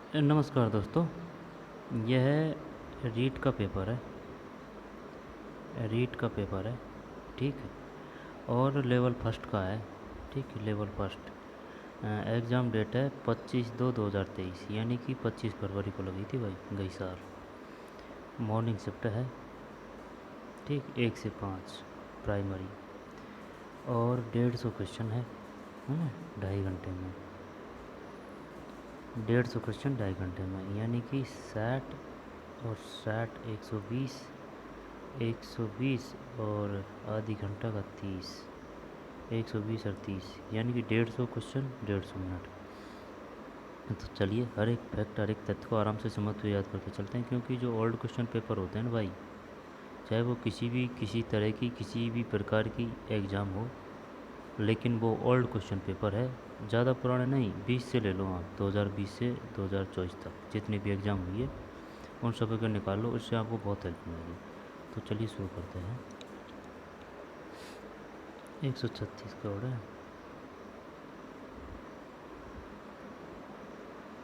नमस्कार दोस्तों। यह रीट का पेपर है। रीट का पेपर है, ठीक है। और लेवल फर्स्ट का है, ठीक है। लेवल फर्स्ट एग्ज़ाम डेट है 25/2/2023, यानी कि 25 फरवरी को लगी थी भाई, गई साल। मॉर्निंग शिफ्ट है, ठीक, 1 से 5 प्राइमरी। और 150 क्वेश्चन है ना, 2.5 घंटे में। 150 क्वेश्चन 2.5 घंटे में, यानी कि 60 और 60 120, 120 और आधी घंटा का 30, 120 और 30, यानी कि 150 क्वेश्चन 150 मिनट। तो चलिए हर एक फैक्ट, हर एक तथ्य को आराम से समझते हुए याद करके चलते हैं, क्योंकि जो ओल्ड क्वेश्चन पेपर होते हैं ना भाई, चाहे वो किसी तरह की किसी भी प्रकार की एग्ज़ाम हो, लेकिन वो ओल्ड क्वेश्चन पेपर है। ज़्यादा पुराने नहीं, 20 से ले लो आप, 2020 से 2024 तक जितनी भी एग्ज़ाम हुई है उन सब को निकाल लो, उससे आपको बहुत हेल्प मिलेगी। तो चलिए शुरू करते हैं। 136 करोड़ है।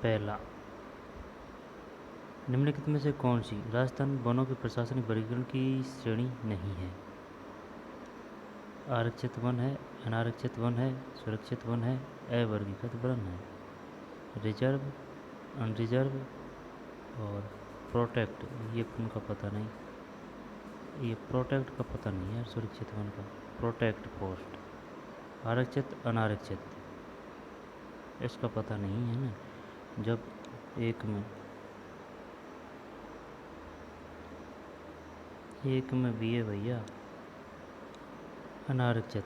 पहला, निम्नलिखित में से कौन सी राजस्थान वनों के प्रशासनिक वर्गीकरण की श्रेणी नहीं है? आरक्षित वन है, अनारक्षित वन है, सुरक्षित वन है, अवर्गीकृत वन है। रिजर्व, अनरिजर्व और प्रोटेक्ट, ये उनका पता नहीं। ये प्रोटेक्ट का पता नहीं है, सुरक्षित वन का। Protect post. आरक्षित, अनारक्षित, इसका पता नहीं है ना। जब एक में भी है भैया अनारक्षित।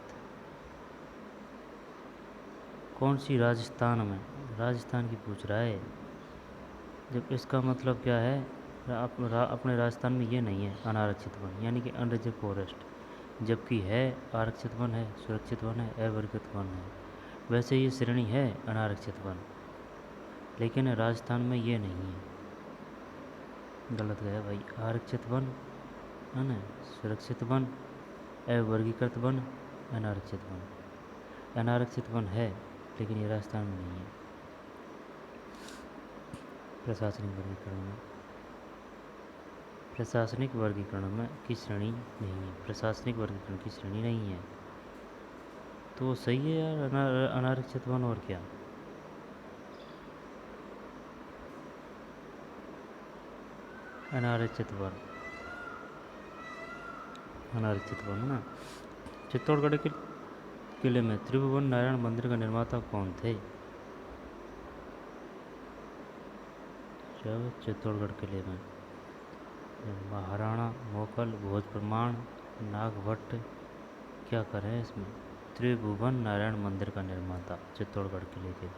कौन सी राजस्थान की पूछ रहा है। जब इसका मतलब क्या है, अपने राजस्थान में ये नहीं है अनारक्षित वन, यानी कि अनरिजर्व फॉरेस्ट, जबकि है आरक्षित वन है, सुरक्षित वन है, अवर्गीकृत वन है। वैसे ये श्रेणी है अनारक्षित वन, लेकिन राजस्थान में ये नहीं है। गलत गया भाई। आरक्षित वन है ना, सुरक्षित वन, अवर्गीकृत वन, अनारक्षित वन। अनारक्षित वन है, लेकिन ये राजस्थान में नहीं है। प्रशासनिक वर्गीकरण में की श्रेणी नहीं है, प्रशासनिक वर्गीकरण की श्रेणी नहीं है। तो सही है यार, अनारक्षित वन। और क्या, अनारक्षित वन, अनारक्षित वन ना। चित्तौड़गढ़ के किले में त्रिभुवन नारायण मंदिर का निर्माता कौन थे? जब चित्तौड़गढ़ किले में महाराणा मोकल, भोज प्रमाण, नागभट्ट, क्या करें इसमें? त्रिभुवन नारायण मंदिर का निर्माता चित्तौड़गढ़ किले के।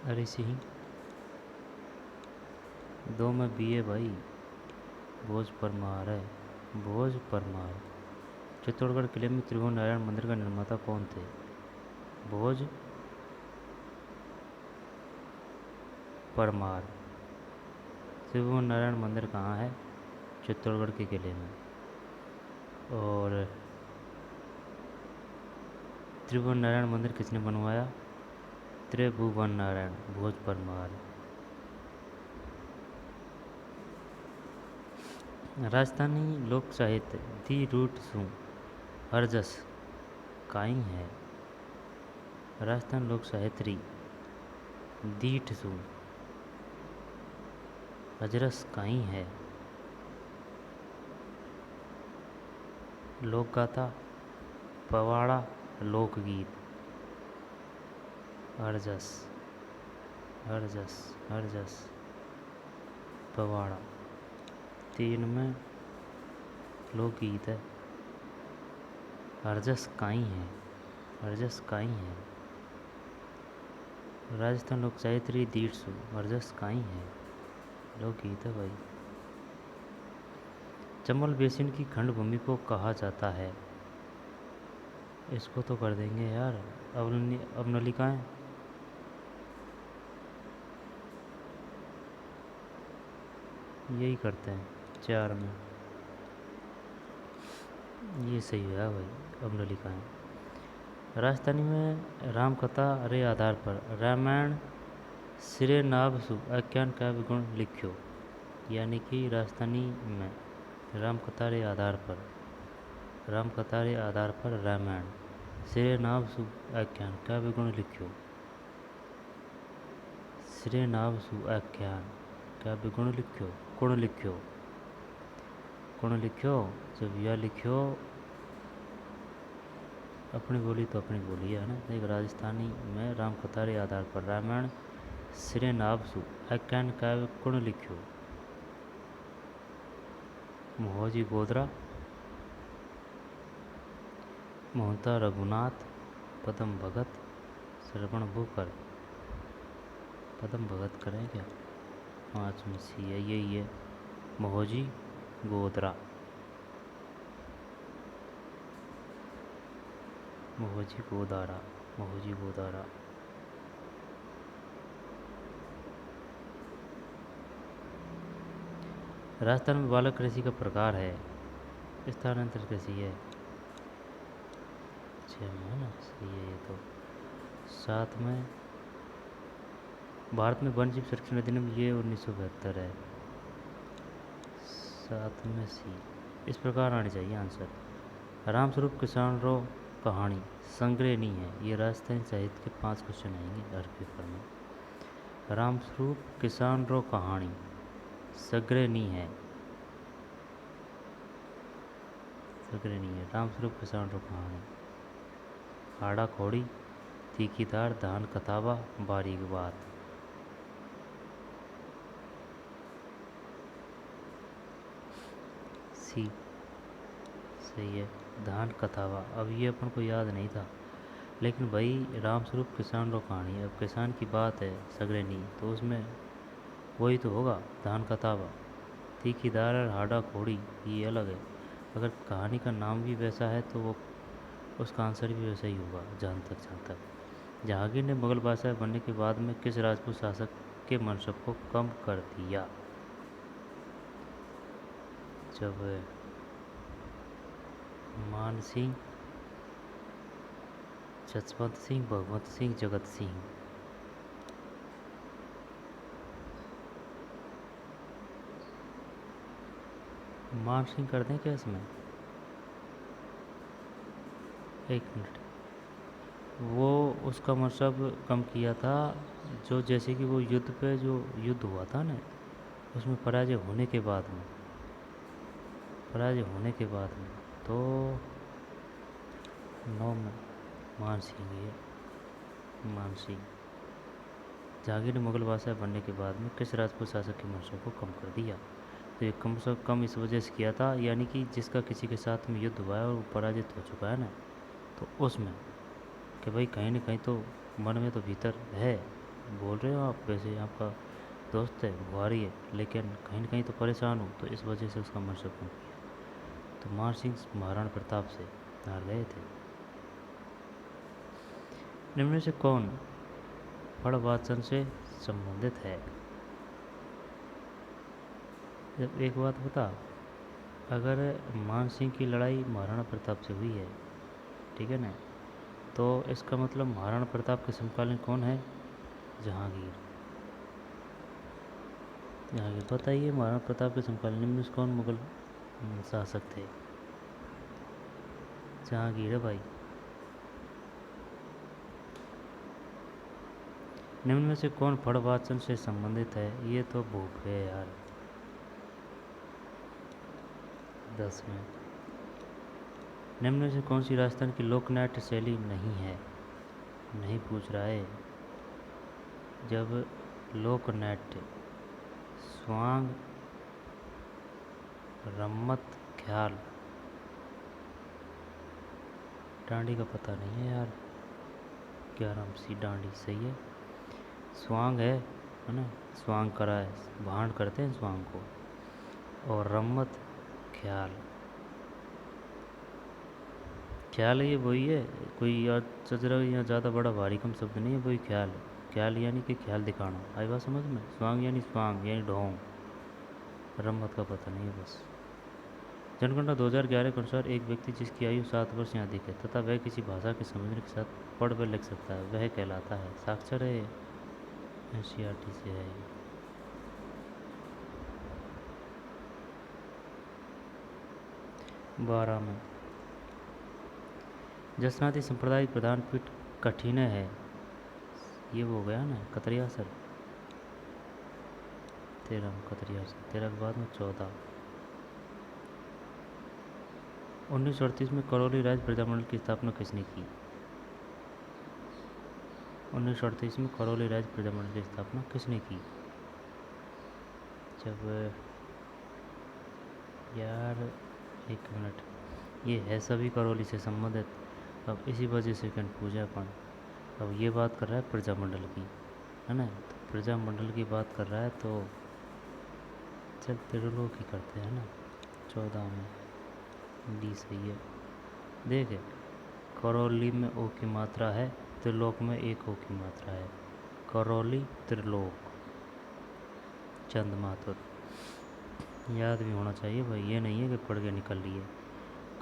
हरि सिंह। 2 में बी है भाई, भोज परमार है, भोज परमार। चित्तौड़गढ़ किले में त्रिभुवन नारायण मंदिर का निर्माता कौन थे? भोज परमार। त्रिभुवन नारायण मंदिर कहाँ है? चित्तौड़गढ़ के किले में। और त्रिभुवन नारायण मंदिर किसने बनवाया? त्रिभुवन नारायण, भोज परमार। राजस्थानी लोक साहित्य दी रूट सू हरजस काई है? राजस्थान लोक साहित्री दीठ सू हजरस काई है? लोक गाथा, पवाड़ा, लोकगीत। हरजस, हरजस, हरजस, पवाड़ा। 3 में लोकगीत है। हरजस काई है, हरजस काई है। राजस्थान लोक साहित्री दीठ सू हरजस काई है, लोकगीत है भाई। चंबल बेसिन की खंड भूमि को कहा जाता है? इसको तो कर देंगे यार, अवनलिकाएं। यही करते हैं 4 में, ये सही है भाई, अवनलिकाएं। राजस्थानी में राम कथा रे आधार पर रामायण सिरे नाभ सु आख्यान काव्य गुण लिख्यो। यानी कि राजस्थानी में राम कथा रे आधार पर रामायण सिरे नाभ सु आख्यान काव्य गुण लिख्यो। सिरे नाभ सु आख्यान काव्य गुण लिख्यो। गुण लिख्यो जब यह लिख्यो अपनी बोली तो अपनी बोली है ना। एक राजस्थानी में राम कथा रे आधार पर रामायण सिरे नाभ सु आख्यान काव्य गुण लिख्यो। मोहजी गोदरा, मोहनता रघुनाथ, पदम भगत, श्रवण भूकर। पदम भगत करें क्या? 5 में सी है, यही है मोहजी गोदरा। मोहजी गोदारा। राजस्थान में बालक कृषि का प्रकार है। स्थानांतर कृषि है 6 में है ना, सही है ये तो। 7 में भारत में वन्य जीव संरक्षण अधिनियम ये 1972 है। 7 में सी। इस प्रकार आनी चाहिए आंसर। रामस्वरूप किसान रो कहानी संग्रह नहीं है। ये राजस्थानी साहित्य के 5 क्वेश्चन आएंगे हर पेपर में। रामस्वरूप किसान रो कहानी संग्रह नहीं है। रामस्वरूप किसान रो कहानी। हाड़ा खोड़ी, तीखीदार, धान कथावा, बारीक बात। सी सही है, धान कथावा। अब ये अपन को याद नहीं था, लेकिन भाई रामस्वरूप किसान रो कहानी, अब किसान की बात है सगरे नहीं, तो उसमें वही तो होगा धान कथावा। तीखीदार और हाड़ा खोड़ी ये अलग है। अगर कहानी का नाम भी वैसा है तो वो उसका आंसर भी वैसा ही होगा जहाँ तक। जहांगीर ने मुगल बादशाह बनने के बाद में किस राजपूत शासक के मनसब को कम कर दिया? जब मान सिंह, जसवंत सिंह, भगवंत सिंह, जगत सिंह। मान सिंह कर दें क्या इसमें? एक मिनट, वो उसका मनसब कम किया था जो जैसे कि वो युद्ध हुआ था ना, उसमें पराजय होने के बाद में तो 9 में मान सिंह है। मान सिंह। जहांगीर ने मुगल बादशाह बनने के बाद में किस राजपूत शासक के मनसब को कम कर दिया? तो ये कम से कम इस वजह से किया था, यानी कि जिसका किसी के साथ में युद्ध हुआ है और वो पराजित हो चुका है ना, तो उसमें कि भाई कहीं ना कहीं तो मन में तो भीतर है, बोल रहे हो आप वैसे आपका दोस्त है, बुहारी है, लेकिन कहीं ना कहीं तो परेशान हो, तो इस वजह से उसका मनसब कम किया। तो मान सिंह महाराणा प्रताप से हार गए थे। निम्न में से कौन फड़वाचन से संबंधित है? जब एक बात बता, अगर मान सिंह की लड़ाई महाराणा प्रताप से हुई है, ठीक है ना, तो इसका मतलब महाराणा प्रताप के समकालीन कौन है? जहांगीर। बताइए महाराणा प्रताप के समकालीन में कौन मुगल शासक थे? जहांगीर है भाई। निम्न में से कौन फड़वाचन से संबंधित है? ये तो भूप है यार। 10 में। निम्न में से कौन सी राजस्थान की लोक नाट्य शैली नहीं है? नहीं पूछ रहा है। जब लोक नाट्य स्वांग, रम्मत, ख्याल, डांडी का पता नहीं है यार। 11 सी डांडी सही है। स्वांग है ना, स्वांग करा है, भांड करते हैं स्वांग को। और रम्मत ख्याल ये वही है, कोई यार चजरा या ज़्यादा बड़ा भारी कम शब्द नहीं है, वही ख्याल है। ख्याल यानी कि ख्याल दिखाना, आई बात समझ में? स्वांग यानी ढोंग। रम्मत का पता नहीं है बस। जनगणना 2011 के अनुसार एक व्यक्ति जिसकी आयु 7 वर्ष या अधिक है तथा वह किसी भाषा के समझने के साथ पढ़ व लिख सकता है वह कहलाता है साक्षर है। एनसीईआरटी से है ये। 12 में जसनाती सांप्रदायिक प्रधान पीठ कठिन है, ये वो हो गया ना कतरिया सर। 13 में कतरिया सर, 13 के बाद में 14। 1938 में करौली राज्य प्रजामंडल की स्थापना किसने की? 1938 में करौली राज्य प्रजामंडल की स्थापना किसने की? जब यार एक मिनट, ये है सभी करौली से संबंधित, अब इसी वजह से कन्फ्यूज है अपन। अब ये बात कर रहा है प्रजामंडल की, है ना, तो प्रजामंडल की बात कर रहा है तो चल त्रिलोक ही करते हैं ना। 14 में डी सही है। देखे करौली में ओ की मात्रा है, त्रिलोक में एक ओ की मात्रा है। करौली त्रिलोक, चंद माथुर याद भी होना चाहिए भाई, ये नहीं है कि पढ़ के निकल लिए।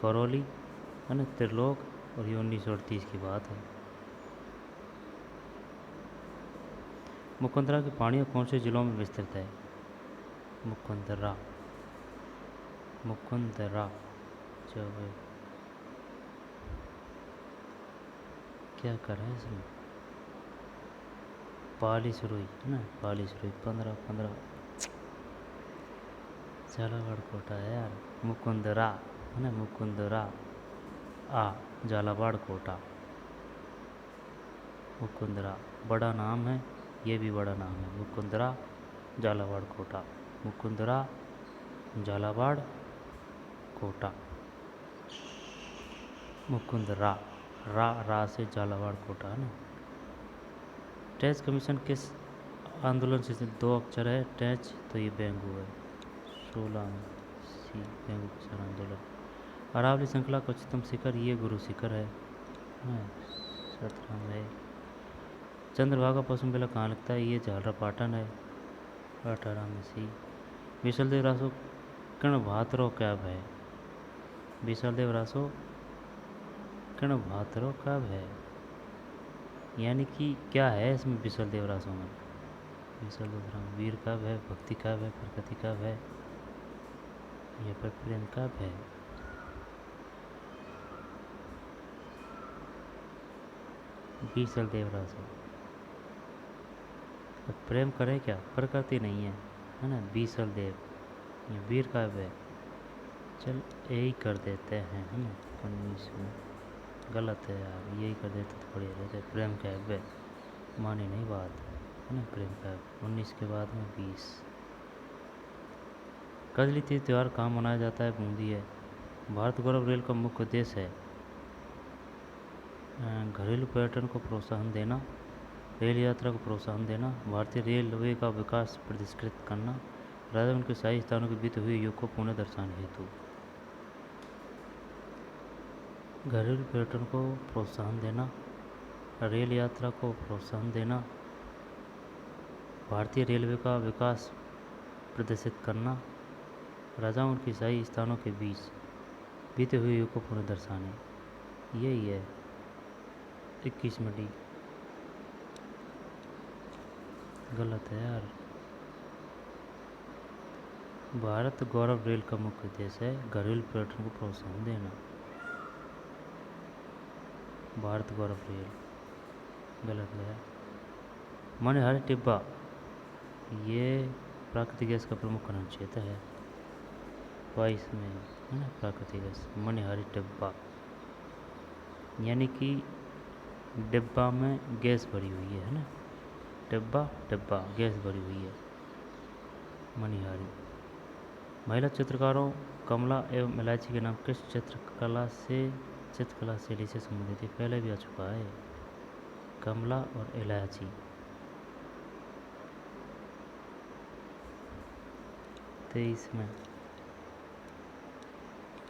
करौली है ना, त्रिलोक, और ये 1938 की बात है। मुकुंदरा की पहाड़ियाँ कौन से जिलों में विस्तृत है? मुकुंदरा, मुकुंदरा जब क्या कर रहे हैं इसमें, पाली सुरुई है ना, पाली सुरुई 15 झालावाड़ कोटा है यार। मुकुंदरा है ना, मुकुंदरा आ झालावाड़ कोटा। मुकुंदरा बड़ा नाम है, ये भी बड़ा नाम है, मुकुंदरा झालावाड़ कोटा। मुकुंदरा झालावाड़ कोटा। मुकुंदरा रा से झालावाड़ कोटा है ना। टैक्स कमीशन किस आंदोलन से 2 अक्षर है टैच, तो ये बेंगू है। 16 में सी बेंगू किसान आंदोलन। अरावली श्रृंखला का उच्चतम शिखर ये गुरु शिखर है। 17 में चंद्रभागा पश्चिम मेला कहाँ लगता है? ये झालरापाटन है। 18 में सी विशलदेव रासो किण भातरो कब है? विशलदेव रासो किण भातरो कब है, यानी कि क्या है इसमें विशलदेव रासो में? विशलदेव राम वीर कब है, भक्ति कब है, प्रकृति कब है, या फिर प्रेम कब है? विशलदेव रासो। प्रेम करे क्या, प्रकृति नहीं है ना, विशलदेव। ये वीर कब है, चल यही कर देते हैं है ना। 19 में गलत है यार, यही कर देते तो बढ़िया रहते। प्रेम कैब है, मानी नहीं बात है ना, प्रेम कैब 19 के बाद में 20। कजली तीज त्यौहार कहाँ मनाया जाता है? बूंदी है। भारत गौरव रेल का मुख्य उद्देश्य है घरेलू पर्यटन को प्रोत्साहन देना, रेल यात्रा को प्रोत्साहन देना, भारतीय रेलवे का विकास प्रतिष्ठित करना, राजा उनके शाही स्थानों के बीते हुए युग को पुनः दर्शाने हेतु। घरेलू पर्यटन को प्रोत्साहन देना, रेल यात्रा को प्रोत्साहन देना, भारतीय रेलवे का विकास प्रदर्शित करना, राजाओं उनके शाही स्थानों के बीच बीते हुए युग को पुनः दर्शाने, यही है 21 में डी। गलत है यार। भारत गौरव रेल का मुख्य उद्देश्य है घरेलू पर्यटन को प्रोत्साहन देना। भारत गौरव रेल गलत है। मनिहारी टिब्बा ये प्राकृतिक गैस का प्रमुख खनन क्षेत्र है। 22 में है ना, प्राकृतिक गैस मनिहारी टिब्बा, यानी कि डिब्बा में गैस भरी हुई है ना, डिब्बा डिब्बा गैस भरी हुई है। मनिहारी। महिला चित्रकारों कमला एवं इलायची के नाम किस चित्रकला शैली से संबंधित है? पहले भी आ चुका है कमला और इलायची। 23 में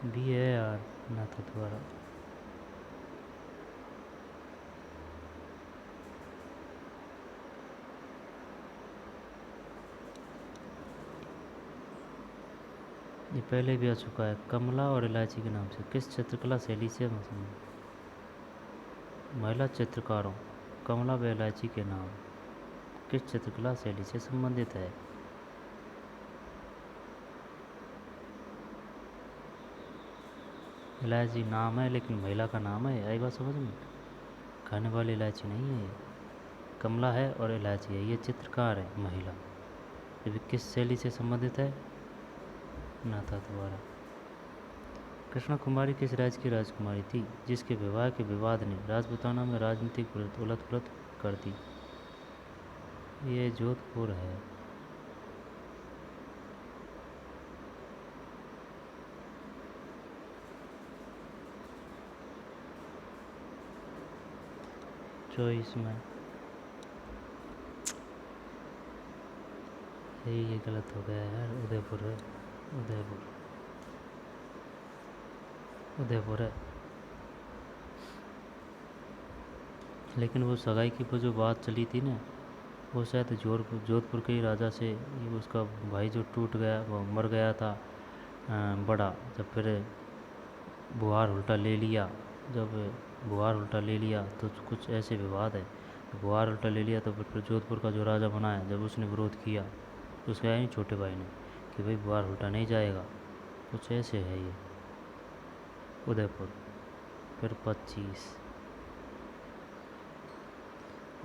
भी है यार, ना तो दोबारा। ये पहले भी आ चुका है। कमला और इलायची के नाम से किस चित्रकला शैली से महिला चित्रकारों कमला व इलायची के नाम किस चित्रकला शैली से संबंधित है? इलायची नाम है लेकिन महिला का नाम है, आई बात समझ में? खाने वाली इलायची नहीं है ये। कमला है और इलायची है, ये चित्रकार है महिला। ये भी किस शैली से संबंधित है? नाथा द्वारा। कृष्णा कुमारी किस राज्य की राजकुमारी थी जिसके विवाह के विवाद ने राजपूताना में राजनीतिक उलट पुलट कर दी? ये जोधपुर है। चॉइस में ये गलत हो गया यार। उदयपुर है। उदयपुर है। लेकिन वो सगाई की वो जो बात चली थी ना, वो शायद जोधपुर के ही राजा से। ये उसका भाई जो टूट गया, वो मर गया था बड़ा, जब फिर बुहार उल्टा ले लिया। जब बुहार उल्टा ले लिया तो कुछ ऐसे विवाद है। बुहार उल्टा ले लिया तो फिर जोधपुर का जो राजा बना है, जब उसने विरोध किया तो उसके आया नहीं छोटे भाई ने कि भाई बुहार उल्टा नहीं जाएगा। कुछ ऐसे है ये। उदयपुर। फिर 25।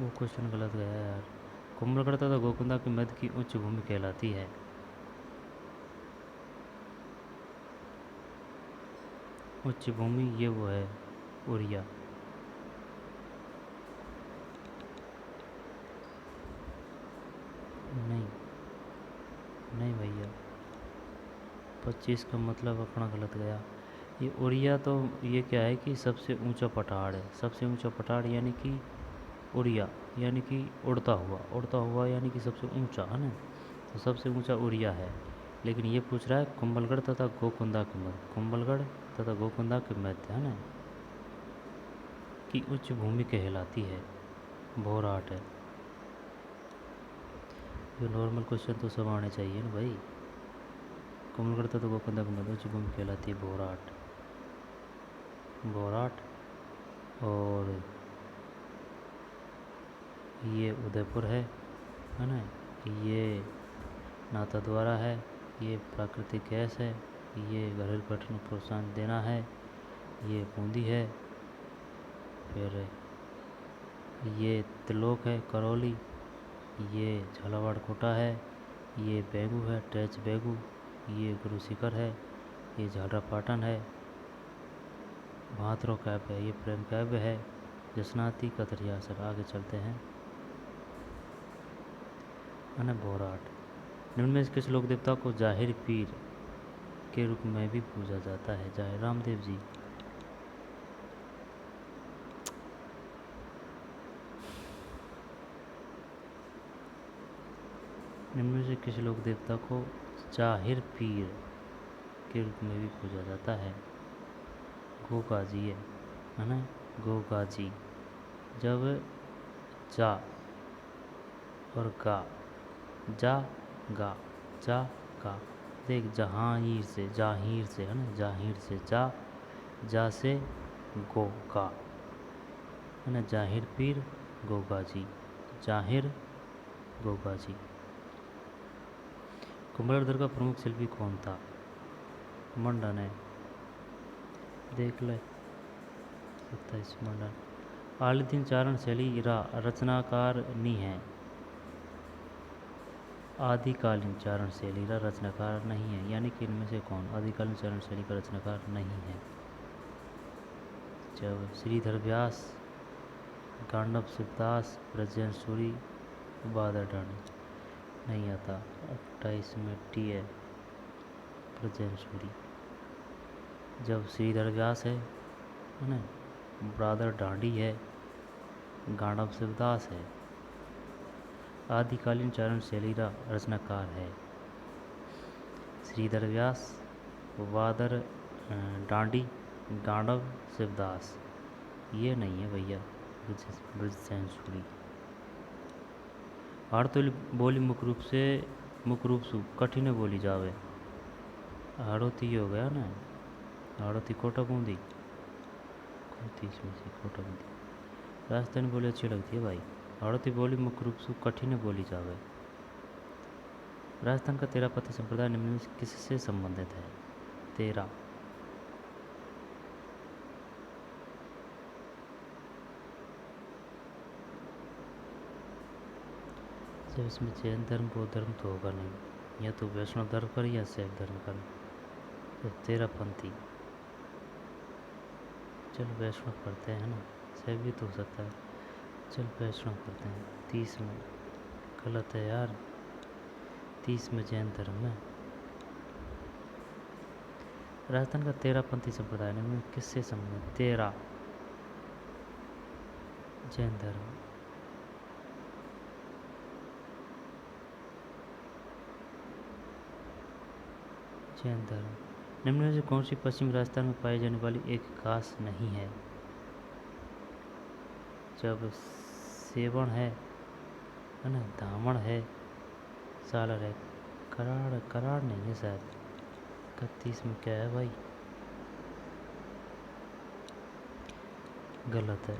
वो क्वेश्चन गलत गया यार। कुंभलगढ़ तथा गोकुंदा की मध्य की उच्च भूमि कहलाती है। उच्च भूमि ये वो है उड़िया। नहीं नहीं भैया, 25 का मतलब अपना गलत गया। ये उड़िया तो ये क्या है कि सबसे ऊंचा पठार है। सबसे ऊंचा पठार यानी कि उड़िया, यानी कि उड़ता हुआ यानी कि सबसे ऊंचा है ना। तो सबसे ऊंचा उड़िया है। लेकिन ये पूछ रहा है कुंभलगढ़ तथा गोकुंदा के मध्य, कुंभलगढ़ तथा गोकुंदा के मध्य है ना कि उच्च भूमि कहलाती है। भोराट है। ये नॉर्मल क्वेश्चन तो सब आने चाहिए ना भाई। कुंभलगढ़ तथा गोकुंदा के मध्य उच्च भूमि कहलाती है भोराट। भोराट। और ये उदयपुर है ना। ये नाथद्वारा है। ये प्राकृतिक गैस है। ये घरेलू पर्यटन को प्रोत्साहन देना है। ये बूंदी है। फिर ये त्रिलोक है करौली। ये झालावाड़ कोटा है। ये बेगू है टैच बेगू। ये गुरु शिखर है। ये झालरा पाटन है। भाद्रो कैब है। ये प्रेम कैब है। जसनाती कतरिया सर। आगे चलते हैं। बोराट। निम्न में से किस लोक देवता को जाहिर पीर के रूप में भी पूजा जाता है? जाहिर रामदेव जी। निम्न में से किस लोक देवता को जाहिर पीर के रूप में भी पूजा जाता है? गोगाजी है ना। गोगाजी। जब जा और गा, जा गा, जा गा। देख जाहीर से है ना, जाहीर से जा से गो गा है ना। जाहिर पीर गोगाजी। जाहिर गोगाजी। कुंभलगढ़ का प्रमुख शिल्पी कौन था? मंडन है। देख ले 27 मंडन। आलिदीन चारण शैली रचनाकार नहीं है। आदिकालीन चारण शैली का रचनाकार नहीं है, यानी कि इनमें से कौन आदिकालीन चारण शैली का रचनाकार नहीं है? जब श्रीधर व्यास, गांडव शिवदास, ब्रजन सूरी, बादर डाणी। नहीं आता। 28 में टी है ब्रजन सूरी। जब श्रीधर व्यास है ना, ब्रादर डांडी है, गांडव शिवदास है। आदिकालीन चारण शैली का रचनाकार है श्रीधर व्यास, वादर डांडी, गांडव शिवदास। ये नहीं है भैया ब्रजसेन सूरी। भारत बोली मुख्य रूप से कठिन बोली जावे। हाड़ौती हो गया ना, हाड़ौती कोटा बूंदी, 30 में से कोटा बूंदी। राजस्थानी बोली अच्छी लगती है भाई। हाड़ौती बोली मुख्य रूप से कठिन बोली जावे। राजस्थान का तेरापंथी संप्रदाय निम्न में किससे संबंधित है? तेरा जब इसमें जैन धर्म बौद्ध धर्म तो होगा नहीं, या तो वैष्णव धर्म कर या शैव धर्म कर। तो तेरापंथी, चल वैष्णव करते हैं ना, शैव भी तो हो सकता है, चल वैष्णव करते हैं। 30 में गलत है यार, 30 में जैन धर्म है। राजस्थान का तेरापंथी संप्रदाय में किससे संबंधित? तेरा जैन धर्म। जैन धर्म। निम्न में से कौन सी पश्चिम राजस्थान में पाई जाने वाली एक घास नहीं है? जब सेवण है ना, दामण है, सालर है, कराड़, कराड़ नहीं है शायद। 31 में क्या है भाई? गलत है,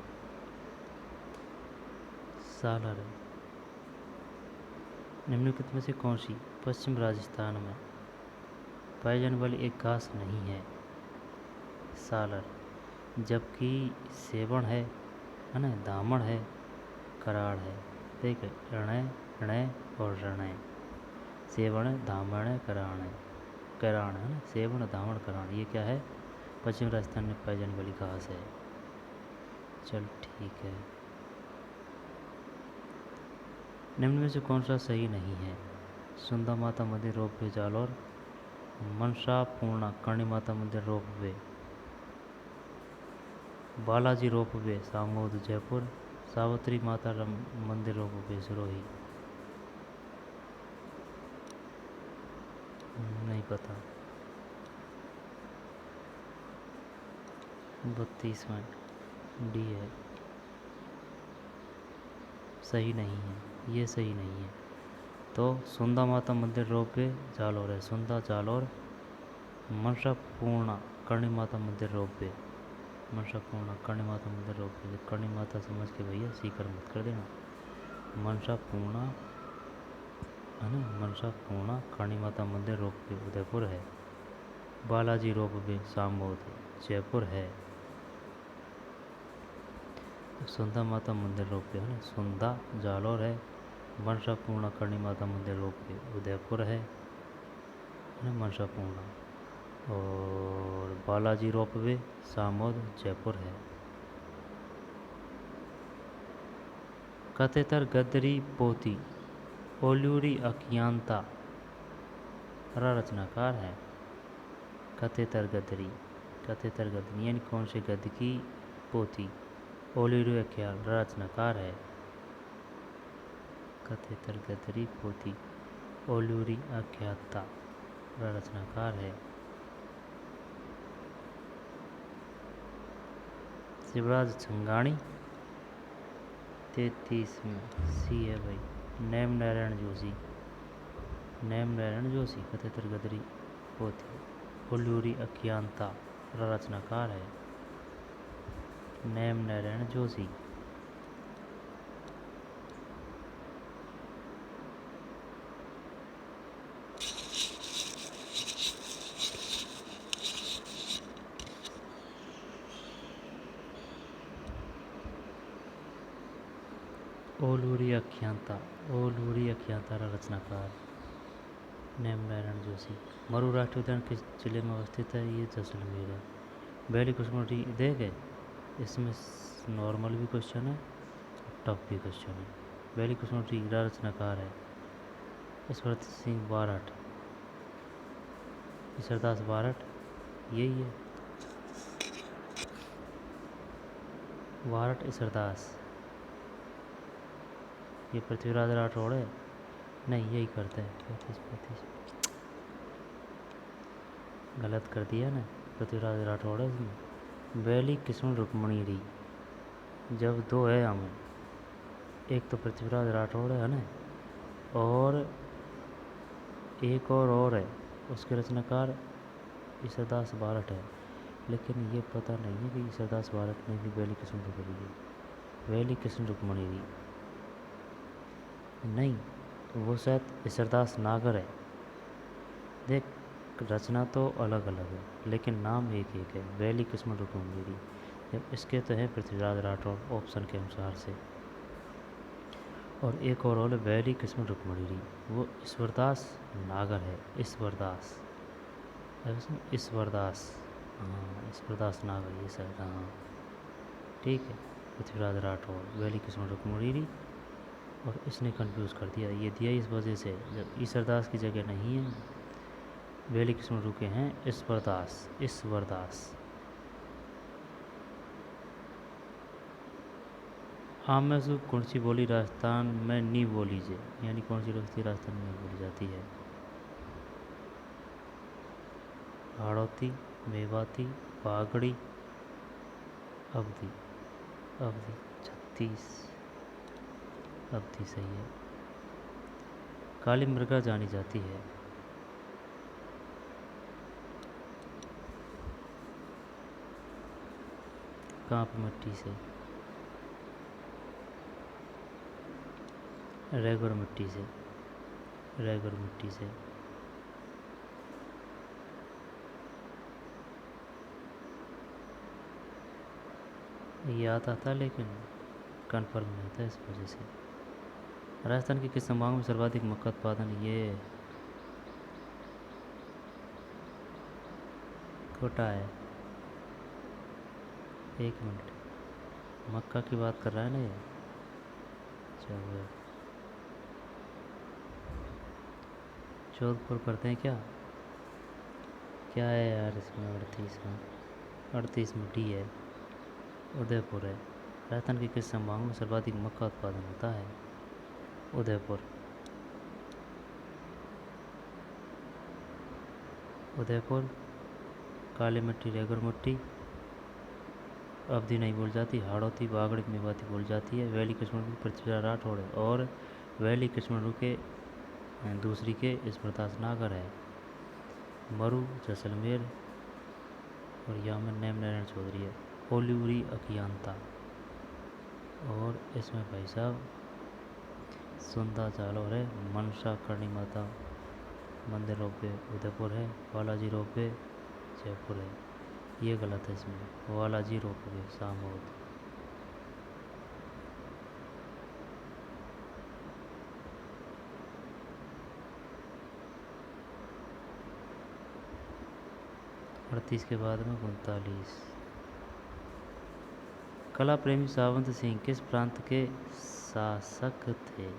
सालर है। निम्नलिखित में से कौन सी पश्चिम राजस्थान में पाई जाने वाली एक घास नहीं है? सालर। जबकि सेवण है ना, दामण है, कराड़ है। ठीक है, रणय, रणय और रणय। सेवण है, दामण है, कराण है, कराण है ना, सेवण, दामण, कराण, ये क्या है? पश्चिम राजस्थान में पाई जाने वाली घास है। चल ठीक है। निम्न में से कौन सा सही नहीं है? सुंदा माता मंदिर रोपवे जालौर, मनसा पूर्णा कर्णी माता मंदिर रोपवे, बालाजी रोपवे सामोद जयपुर, सावित्री माता मंदिर रोपवे सिरोही। नहीं पता। 32 में डी है, सही नहीं है, ये सही नहीं है। तो सुंदा माता मंदिर रोपवे जालौर है, सुंदा जालौर। मनसा पूर्णा कर्णी माता मंदिर रोपवे, मनसा पूर्णा कर्णी माता मंदिर रोपवे, कर्णी माता समझ के भैया सीकर मत कर देना। मनसा पूर्णा है ना, मनसा पूर्णा कर्णी माता मंदिर रोपवे उदयपुर है। बालाजी रोपवे सामोद जयपुर है। सुंदा माता मंदिर रोपवे है ना, सुंदा जालौर है। मनसा पूर्णा कर्णी माता मंदिर रोपवे उदयपुर है ना, मनसा पूर्णा। और बालाजी रोपवे सामोद जयपुर है। कथेतर गदरी पोती ओल्यूरी अज्ञानता रचनाकार है। कथेतर गदरी, कथेतर गदरी यानी कौन से गद्य की पोती? ओल्यूरी अज्ञान रचनाकार है। कथेतर गदरी पोती ओल्यूरी अज्ञाता रचनाकार है। शिवराज छंगाणी 33 में सी है भाई। नेम नारायण जोशी, नेम नारायण जोशी कथेतर गदरी पोथी ओल्यूरी अज्ञानता रचनाकार है। नेम नारायण जोशी। ओल्यूरी अज्ञानता, ओल्यूरी अज्ञानता रचनाकार नेम नारायण जोशी। मरु राष्ट्रीय उद्यान किस जिले में अवस्थित है? ये जैसलमेर है। वैली कुसुमटी देखे, इसमें नॉर्मल भी क्वेश्चन है, टफ भी क्वेश्चन है। वैली कुसुमटी रचनाकार है ईश्वरदत्त सिंह बारठ, ईश्वरदास बारठ, यही है बारठ ईश्वरदास। ये पृथ्वीराज राठौड़ है, नहीं यही करते हैं। 35 गलत कर दिया ना, पृथ्वीराज राठौड़ है इसमें। वैली कृष्ण रुक्मणी री, जब दो है हमें, एक तो पृथ्वीराज राठौड़ है ना, और एक और है उसके रचनाकार ईश्वरदास बारठ है, लेकिन ये पता नहीं है कि ईश्वरदास बारठ ने भी वेली कृष्ण रुक्मणी दी। वेली कृष्ण रुक्मणी दी नहीं, वो शायद ईश्वरदास नागर है। देख, रचना तो अलग अलग है लेकिन नाम एक एक है, वेली कृष्ण रुक्मणी दी। जब इसके तो है पृथ्वीराज राठौड़ ऑप्शन के अनुसार से। और एक और है वेली कृष्ण रुक्मणी दी, वो ईश्वरदास नागर है। ईश्वरदास, ईश्वरदास, हाँ ईश्वरदास नागर ये शायद, हाँ ठीक है। पृथ्वीराज राठौड़ वेली कृष्ण रुक्मणी दी, और इसने कंफ्यूज कर दिया, ये दिया इस वजह से जब ईश्वरदास की जगह नहीं है, वेली कृष्ण रुके हैं ईश्वरदास। ईश्वरदास आम में से कौन सी बोली राजस्थान में नहीं बोली जाए, यानी कौन सी रस्ती राजस्थान में बोली जाती है? हाड़ौती, मेवाती, बागड़ी, अवधी। अवधी, 36 अवधी सही है। काली मृगा जानी जाती है। कहाँ पे? मिट्टी से। रेगुर मिट्टी से। रेगुर मिट्टी से। ये आता था लेकिन कन्फर्म नहीं था इस वजह से। राजस्थान के किस संभाग में सर्वाधिक मक्का उत्पादन? ये कोटा है। एक मिनट, मक्का की बात कर रहा है ना ये? चलो जोधपुर करते हैं क्या? क्या है यार इसमें? 38 में, 38 में डी है। उदयपुर है। राजस्थान के किस संभाग में सर्वाधिक मक्का उत्पादन होता है? उदयपुर। उदयपुर। काली मिट्टी, रेगुर मिट्टी, अवधि नहीं बोल जाती, हाड़ौती, बागड़ी, मेवाती बोल जाती है। वैली कृष्ण पृथ्वीराज राठौड़ है, और वैली कृष्ण के दूसरी के ईश्वरदास नागर है। मरु जैसलमेर, और यामन नेम नारायण चौधरी है। ओलिवरी अकियांता, और इसमें भाई साहब सुंदा जालौर है। मनसा करणी माता मंदिर रोपे उदयपुर है। बालाजी रोपे जयपुर है। ये गलत है, इसमें बालाजी रोपे सामोद। अड़तीस के बाद में 39। कला प्रेमी सावंत सिंह किस प्रांत के शासक थे?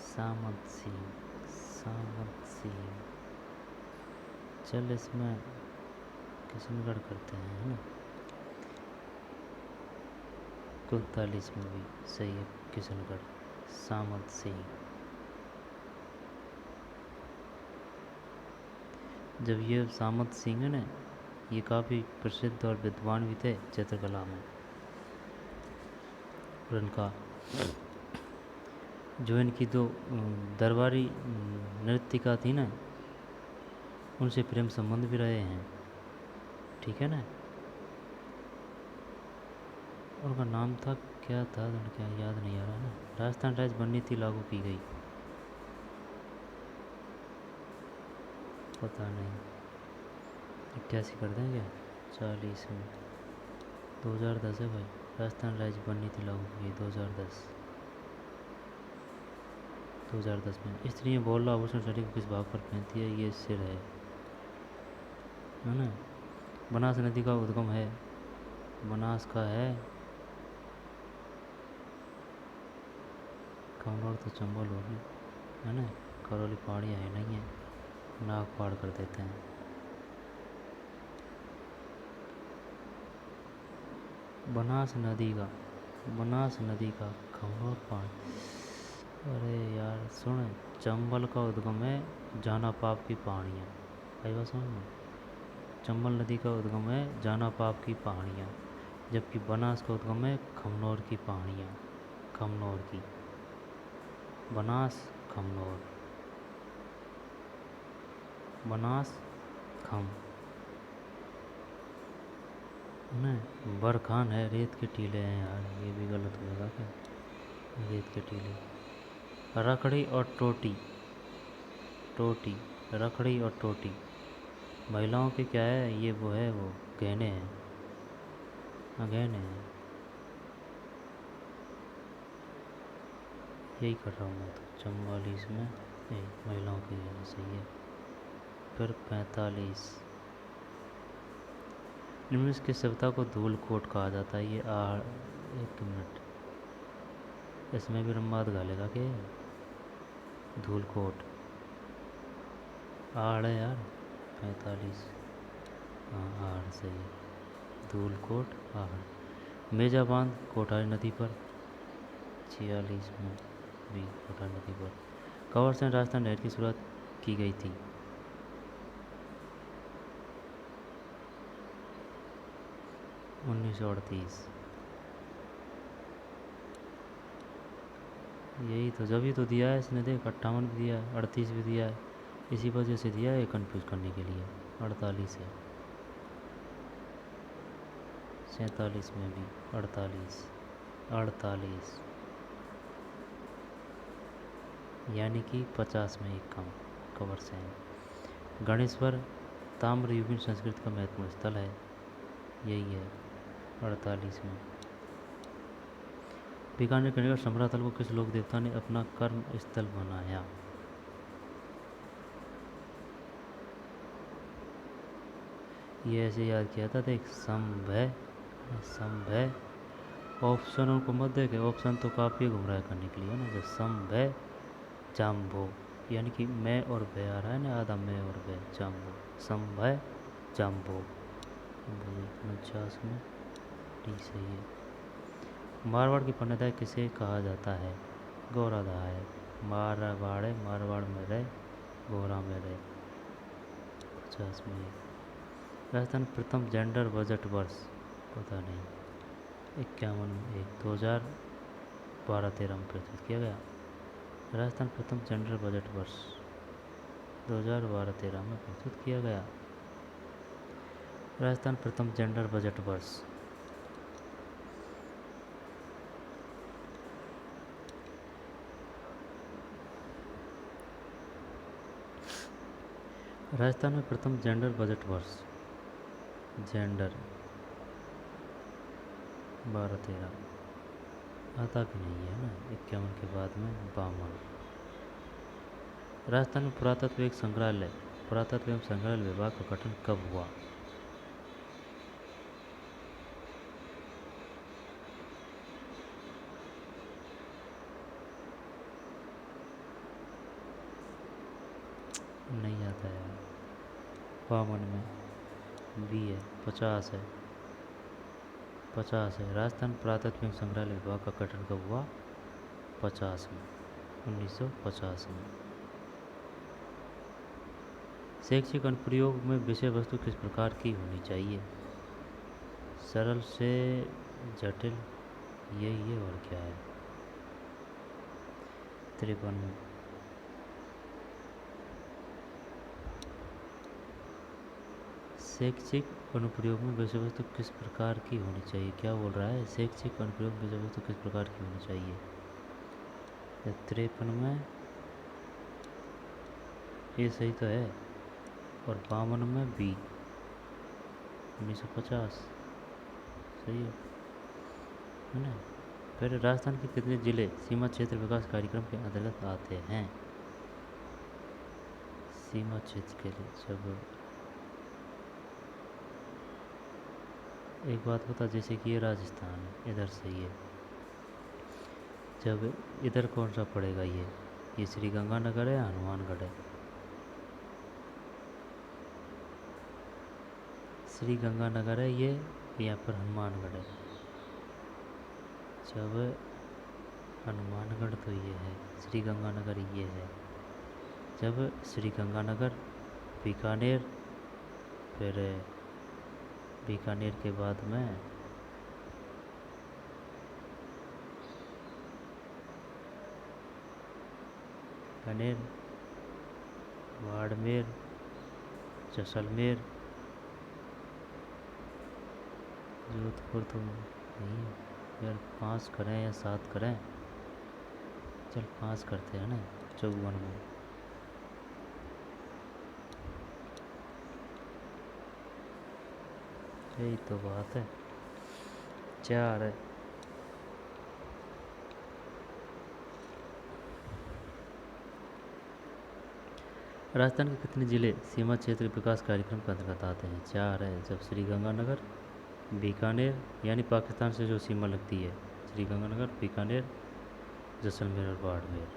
सामंत सिंह। सामंत सिंह। चल इसमें किशनगढ़ करते हैं, है ना? 39 में भी सही है किशनगढ़। सामंत सिंह। जब ये सामंत सिंह है ना, ये काफ़ी प्रसिद्ध और विद्वान भी थे चित्रकला में। और इनका जो इनकी दो दरबारी नृत्यिका थी ना, उनसे प्रेम संबंध भी रहे हैं, ठीक है ना? उनका नाम था क्या था, क्या याद नहीं आ रहा ना। राजस्थान राज्य बननीति लागू की गई, पता नहीं। 88 कर दें क्या? 40 में 2010 है भाई। राजस्थान राज्य बननीति लागू की गई 2010। 2010 में। स्त्रियाँ बोला आभूषण शरीर को किस भाग पर पहनती है? ये सिर है ना? बनास नदी का उद्गम है, बनास का है कमनौर तो चंबल होगी, है ना? करौली पहाड़ियाँ है नहीं है, नाग पहाड़ कर देते हैं। बनास नदी का, बनास नदी का कमनौर पहाड़। अरे यार सुन, चंबल का उद्गम है जाना पाप की पहाड़ियाँ। आई बात समझ में? चंबल नदी का उद्गम है जाना पाप की पहाड़ियाँ, जबकि बनास का उद्गम है खमनौर की पहाड़ियाँ। खमनौर की, बनास खमनौर। बनास खम नहीं, बरखान है, रेत के टीले हैं यार, ये भी गलत हो जाएगा क्या। रेत के टीले। रखड़ी और टोटी। टोटी, रखड़ी और टोटी महिलाओं के क्या है, ये वो है, वो गहने हैं। हाँ गहने हैं, यही कर रहा हूँ मैं तो। 44 में महिलाओं के गहने सही है। फिर 45, निम्न की सभ्यता को धूल कोट कहा जाता है। ये एक मिनट, इसमें भी रम्बाद घालेगा क्या धूल कोट। आड़ है यार 45। हाँ आड़ सही है, धूल कोट आड़। मेजा बांध कोठारी नदी पर 46 में भी कोठारी नदी पर। कंवर सेन राजस्थान नहर की शुरुआत की गई थी। 1938। यही तो, जब ही तो दिया है इसने, देख 58 भी दिया है, 38 भी दिया है, इसी वजह से दिया है कंफ्यूज करने के लिए। 48 है, 47 में भी 48। 48 यानी कि 50 में एक कम। कंवर सेन। गणेश्वर ताम्र युगीन संस्कृति का महत्वपूर्ण स्थल है, यही है 48 में। बीकानेर के निकट समरातल को किस लोक देवता ने अपना कर्म स्थल बनाया। ये ऐसे याद किया था, देख संभय, संभय ऑप्शन उनको मत देखे, ऑप्शन तो काफ़ी घुमराह करने के लिए है ना। जब संभय जाम्बो, यानी कि मैं और भय आ रहा है ना, आधा मैं और भय, जाम्बो, संभय जाम्बो। 49 में डी सही है। मारवाड़ की पन्नेदाई किसे कहा जाता है। गौराधा है। मारवाड़, मारवाड़ में रहे, गोरा में रहे। 50 में राजस्थान प्रथम जेंडर बजट वर्ष, पता नहीं। 51 में 2012-13 में प्रस्तुत किया गया। राजस्थान प्रथम जेंडर बजट वर्ष 2012-13 में प्रस्तुत किया गया। राजस्थान प्रथम जेंडर बजट वर्ष। राजस्थान में प्रथम जेंडर बजट वर्ष, जेंडर 12-13 आता भी नहीं है ना। 51 के बाद में 52। राजस्थान में पुरातत्व एवं संग्रहालय, पुरातत्व एवं संग्रहालय विभाग का गठन कब हुआ। नहीं आता है। 52 में बी है। 50 है, 50 है। राजस्थान पुरातत्व एवं संग्रहालय विभाग का गठन कब हुआ। 50 में, 1950 में। शैक्षिक अनुप्रयोग में विषय वस्तु किस प्रकार की होनी चाहिए। सरल से जटिल, यही है और क्या है। 53 में। शैक्षिक अनुप्रयोग में विषय वस्तु किस प्रकार की होनी चाहिए, क्या बोल रहा है। शैक्षिक अनुप्रयोग में विषय वस्तु किस प्रकार की होनी चाहिए। 53 में ये सही तो है, और 52 में बी 1950 सही है ना। फिर राजस्थान के कितने जिले सीमा क्षेत्र विकास कार्यक्रम के अंतर्गत आते हैं। सीमा क्षेत्र के लिए जब, एक बात बता, जैसे कि ये राजस्थान है, इधर से ये जब इधर कौन सा पड़ेगा, ये श्री गंगानगर है, हनुमानगढ़ है। श्री गंगानगर है ये, यहाँ पर हनुमानगढ़ है। जब हनुमानगढ़ तो ये है, श्री गंगानगर ये है। जब श्री गंगानगर, बीकानेर, फिर बीकानेर के बाद में बीकानेर, बाड़मेर, जैसलमेर। जोधपुर तो नहीं है यार। 5 करें या 7 करें? चल 5 करते हैं ना। 54 में। यही तो बात है। 4 है। राजस्थान के कितने जिले सीमा क्षेत्र विकास कार्यक्रम के अंतर्गत आते हैं? 4 है। जब श्रीगंगानगर, बीकानेर, यानी पाकिस्तान से जो सीमा लगती है, श्रीगंगानगर, बीकानेर, जैसलमेर और बाड़मेर।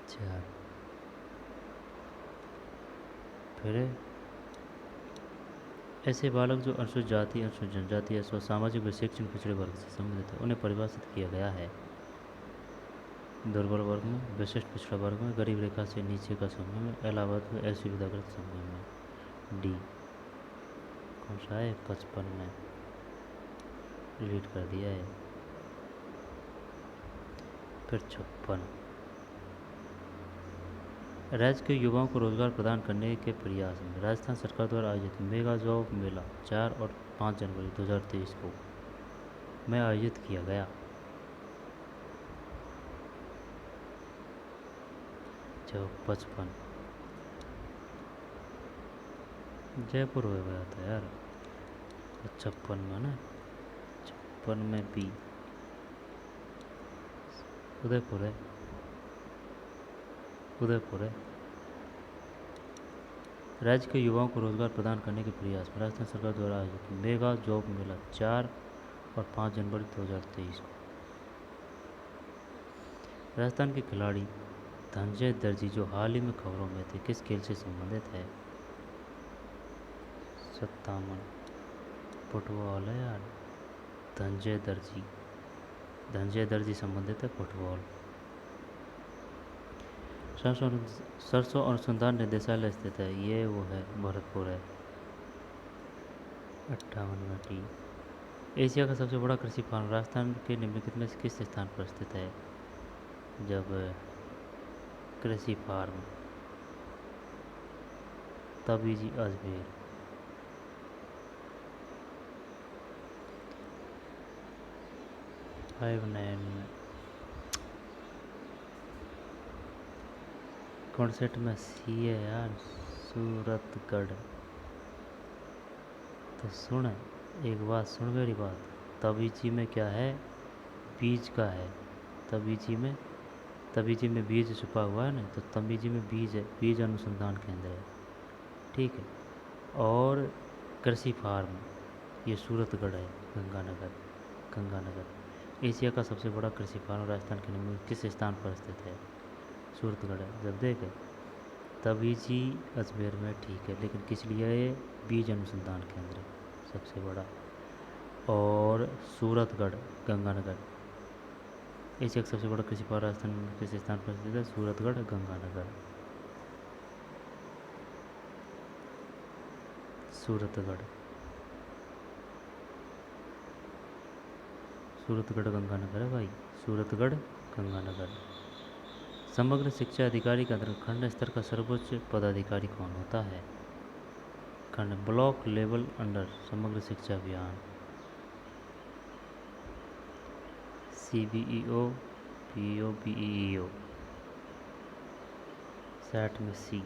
4। फिर ऐसे बालक जो अनुसूचित जाति, अनुसूचित जनजाति या सामाजिक व शैक्षणिक पिछड़े वर्ग से संबंधित है, उन्हें परिभाषित किया गया है दुर्बल वर्ग में, विशिष्ट पिछड़ा वर्ग में, गरीब रेखा से नीचे का समूह में, इलाहाबाद में असुविधाग्रस्त समूह में। डी कौन सा है? 55 में। डिलीट कर दिया है। फिर 56। राज्य के युवाओं को रोजगार प्रदान करने के प्रयास में राजस्थान सरकार द्वारा आयोजित मेगा जॉब मेला 4 और 5 जनवरी 2023 को में आयोजित किया गया। 55 जयपुर हो गया था यार। 56 में ना, 56 में बी उदयपुर है। उदयपुर है। राज्य के युवाओं को रोजगार प्रदान करने के प्रयास में राजस्थान सरकार द्वारा आयोजित मेगा जॉब मेला 4 और 5 जनवरी 2023 को राजस्थान के खिलाड़ी धनंजय दर्जी, जो हाल ही में खबरों में थे, किस खेल से संबंधित है? 57 फुटबॉल है यार। धनंजय दर्जी संबंधित है फुटबॉल। सरसों अनुसंधान निदेशालय स्थित है, ये वो है भरतपुर है। 58 में टी। एशिया का सबसे बड़ा कृषि फार्म राजस्थान के निम्नलिखित में से किस स्थान पर स्थित है? जब कृषि फार्म तबीजी अजमेर। 59 कॉन्सेप्ट में सी है यार, सूरतगढ़। तो सुन, एक बात सुन मेरी बात। तबीजी में क्या है? बीज का है। तबीजी में बीज छुपा हुआ है ना, तो तबीजी में बीज है, बीज अनुसंधान केंद्र है। ठीक है। और कृषि फार्म ये सूरतगढ़ है, गंगानगर। एशिया का सबसे बड़ा कृषि फार्म राजस्थान के निम्न किस स्थान पर स्थित है? सूरतगढ़ है। जब देखे तबीजी अजमेर में, ठीक है, लेकिन किस लिए ये बीज अनुसंधान केंद्र है सबसे बड़ा। और सूरतगढ़ गंगानगर एशिया का सबसे बड़ा कृषि फार्म राजस्थान किस स्थान पर स्थित है? सूरतगढ़ गंगानगर। सूरतगढ़ गंगानगर है भाई। सूरतगढ़ गंगानगर। समग्र शिक्षा अधिकारी के अंतर्गत खंड स्तर का सर्वोच्च पदाधिकारी कौन होता है? खंड ब्लॉक लेवल अंडर समग्र शिक्षा अभियान। CBEO, PEO, PEEO। 60 में सी।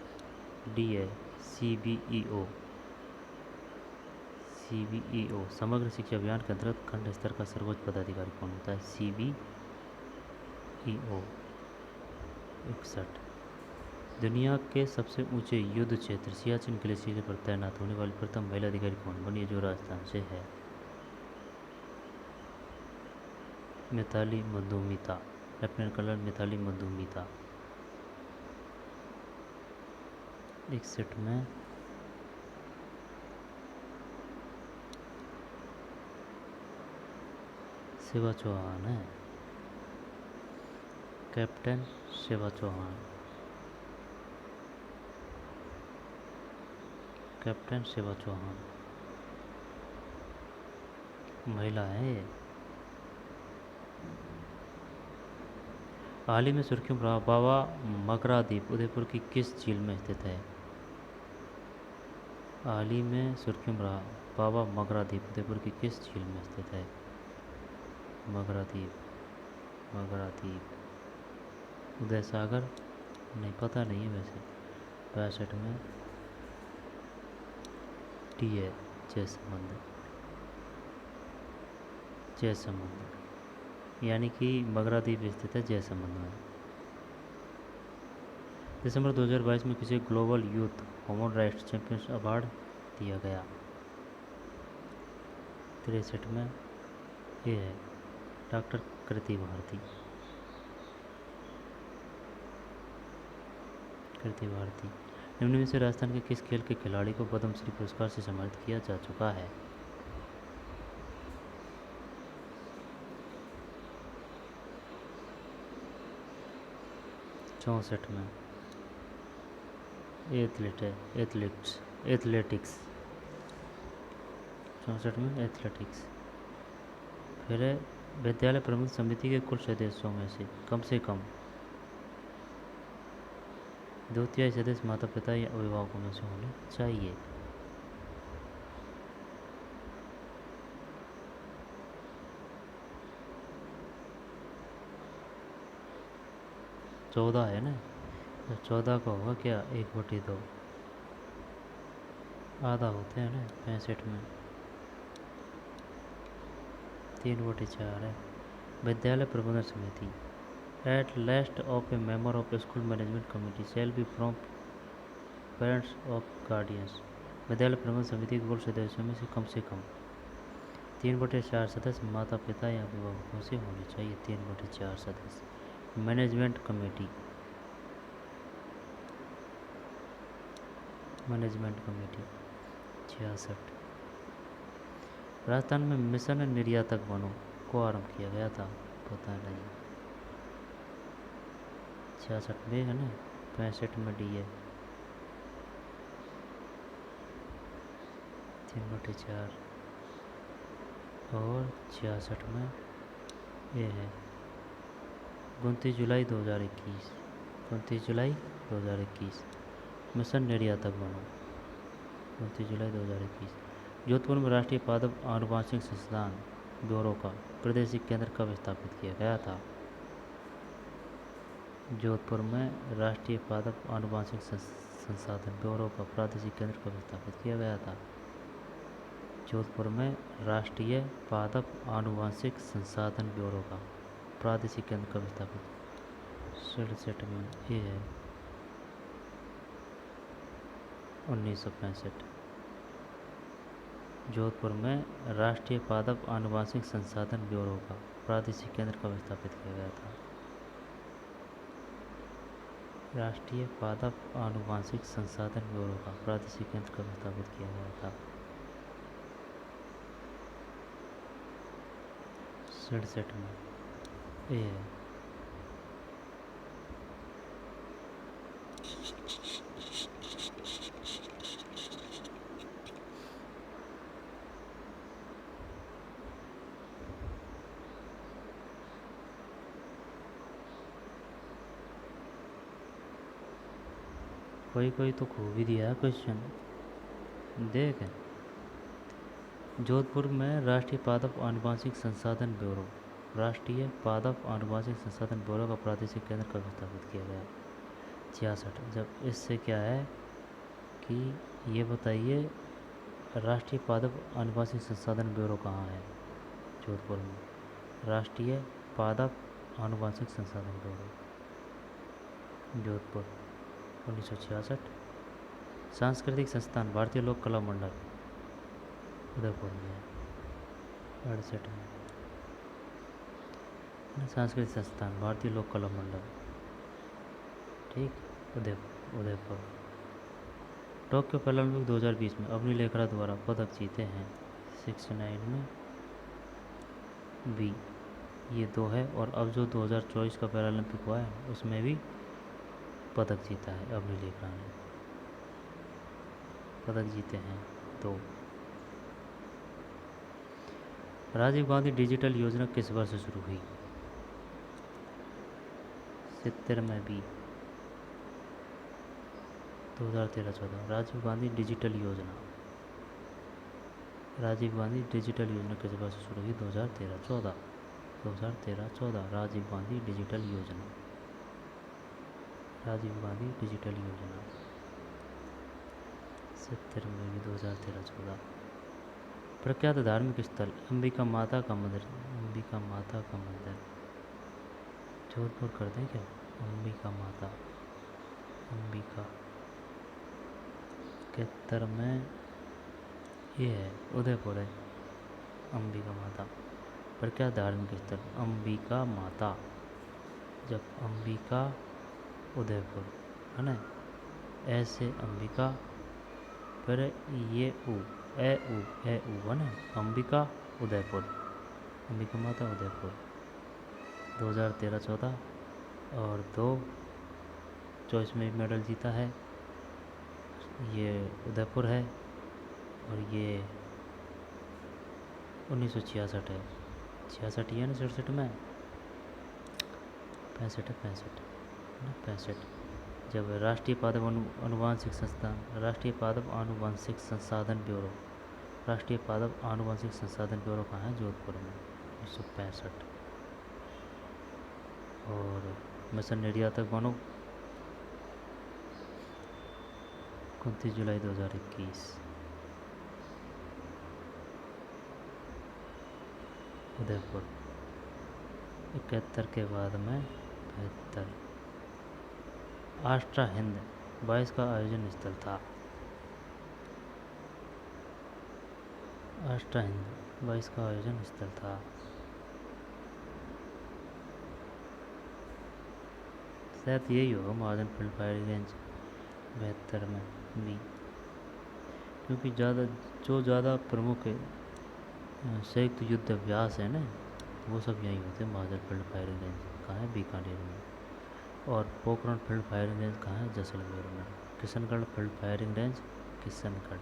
डी है CBEO। समग्र शिक्षा अभियान के अंतर्गत खंड स्तर का सर्वोच्च पदाधिकारी कौन होता है? CBEO। 61 दुनिया के सबसे ऊंचे युद्ध क्षेत्र सियाचिन ग्लेशियर पर तैनात होने वाली प्रथम महिला अधिकारी कौन बनी है, जो राजस्थान से है? मिताली मधुमिता। Lieutenant colonel Mitali Madhumita. 61 में शिवा चौहान है, कैप्टन शिवा चौहान। कैप्टन शिवा चौहान महिला है ये। हाल ही में सुर्खियों में रहा बाबा मकरा द्वीप उदयपुर की किस झील में स्थित है? हाल ही में सुर्खियों में रहा बाबा मगरा द्वीप उदयपुर की किस झील में स्थित है? मगरा द्वीप, मगरा द्वीप, उदय सागर, नहीं पता नहीं है वैसे। 65 में टी है, जयसमंद, जयसमंद, यानी कि मगरा द्वीप स्थित है जयसमंद में। दिसंबर 2022 में किसे global youth human rights champions award दिया गया? 63 में ये है डॉक्टर कृति भारती, कृति भारती। निम्न में से राजस्थान के किस खेल के खिलाड़ी को पद्मश्री पुरस्कार से सम्मानित किया जा चुका है? 64 में एथलीट है, एथलेटिक्स। 64 में एथलेटिक्स। फिर है विद्यालय प्रबंध समिति के कुल सदस्यों में से कम 2/3 सदस्य माता पिता या अभिभावकों में से होने चाहिए। 14 है ना, तो 14 का होगा क्या? 1/2 आधा होते हैं ना 65 में। 3/4 है। विद्यालय प्रबंधन समिति at last of A member of school management committee shall be from parents of guardians. विद्यालय प्रबंधन समिति के कुल सदस्यों में से कम 3/4 सदस्य माता पिता या अभिभावकों से होने चाहिए। 3/4 सदस्य। Management committee, management committee 66। Rajasthan में मिशन निर्यातक बनो को आरंभ किया गया था? पता नहीं। 66 में है ना, 65 में डी है। 3/4 और 66 में ये है 29 जुलाई 2021। 29 जुलाई 2021 मिशन निर्यातक बनो। 29 जुलाई 2021। जोधपुर में राष्ट्रीय पादप आनुवांशिक संस्थान ब्यूरो का प्रादेशिक केंद्र कब स्थापित किया गया था? जोधपुर में राष्ट्रीय पादप आनुवांशिक संसाधन ब्यूरो का प्रादेशिक केंद्र कब स्थापित किया गया था? जोधपुर में राष्ट्रीय पादप आनुवांशिक संसाधन ब्यूरो का प्रादेशिक केंद्र कब स्थापित? 67 में ये है 1965। जोधपुर में राष्ट्रीय पादप आनुवांशिक संसाधन ब्यूरो का प्रादेशिक केंद्र कब स्थापित किया गया था? राष्ट्रीय पादप आनुवांशिक संसाधन ब्यूरो का प्रादेशिक केंद्र कब स्थापित किया गया था? 67 में ये है कोई तो खूब ही दिया है क्वेश्चन देख। जोधपुर में राष्ट्रीय पादप आनुवांशिक संसाधन ब्यूरो, राष्ट्रीय पादप आनुवांशिक संसाधन ब्यूरो का प्रादेशिक केंद्र कब स्थापित किया गया? 66। जब इससे क्या है कि ये बताइए राष्ट्रीय पादप आनुवांशिक संसाधन ब्यूरो कहाँ है? जोधपुर में राष्ट्रीय पादप आनुवांशिक संसाधन ब्यूरो जोधपुर 1966। सांस्कृतिक संस्थान भारतीय लोक कला मंडल उदयपुर में है 68 में। सांस्कृतिक संस्थान भारतीय लोक कला मंडल, ठीक, उदयपुर। टोक्यो पैरालंपिक 2020 में अवनी लेखरा द्वारा पदक जीते हैं? 69 में बी, ये 2 है। और अब जो 2024 का पैरालंपिक हुआ है उसमें भी पदक जीता है अवनी लेखरा ने, पदक जीते हैं 2। राजीव गांधी डिजिटल योजना किस वर्ष शुरू हुई? 70 में बी, 2013-14। राजीव गांधी डिजिटल योजना राजीव गांधी डिजिटल योजना किस वर्ष शुरू हुई? 2013-14। 2013-14 राजीव गांधी डिजिटल योजना। राजीव गांधी डिजिटल योजना 70 में भी 2013-14। प्रख्यात धार्मिक स्थल अंबिका माता का मंदिर। अंबिका माता का मंदिर जोधपुर कर दें क्या? अंबिका माता, अंबिका 71 में ये है उदयपुर है अंबिका माता। प्रख्यात धार्मिक स्थल अंबिका माता, जब अंबिका उदयपुर है ना, ऐसे अंबिका फिर ये ऊ ए ऊ है ना, अंबिका उदयपुर, अंबिका माता उदयपुर 2013-14। और 2 चॉइस में मेडल जीता है, ये उदयपुर है और ये 1966 है। 66 या ना 67 में 65 जब राष्ट्रीय पादप आनुवांशिक संस्थान, राष्ट्रीय पादप आनुवांशिक संसाधन ब्यूरो, राष्ट्रीय पादप आनुवांशिक संसाधन ब्यूरो कहाँ है? जोधपुर में 1965। और मिशन निर्यातक बनो 29 जुलाई 2021। उदयपुर 71 के बाद में 72। आष्ट्रा हिंद 22 का आयोजन स्थल था। आष्ट्रा हिंद 22 का आयोजन स्थल था। शायद यही होगा महाजन फील्ड फायरिंग रेंज 72 में भी, क्योंकि ज़्यादा प्रमुख संयुक्त युद्ध अभ्यास है ना, वो सब यहीं होते हैं। महाजन फील्ड फायरिंग रेंज कहाँ है? बीकानेर में। और पोखरण फील्ड फायरिंग रेंज कहाँ है? जैसलमेर में। Kishangarh field firing range Kishangarh,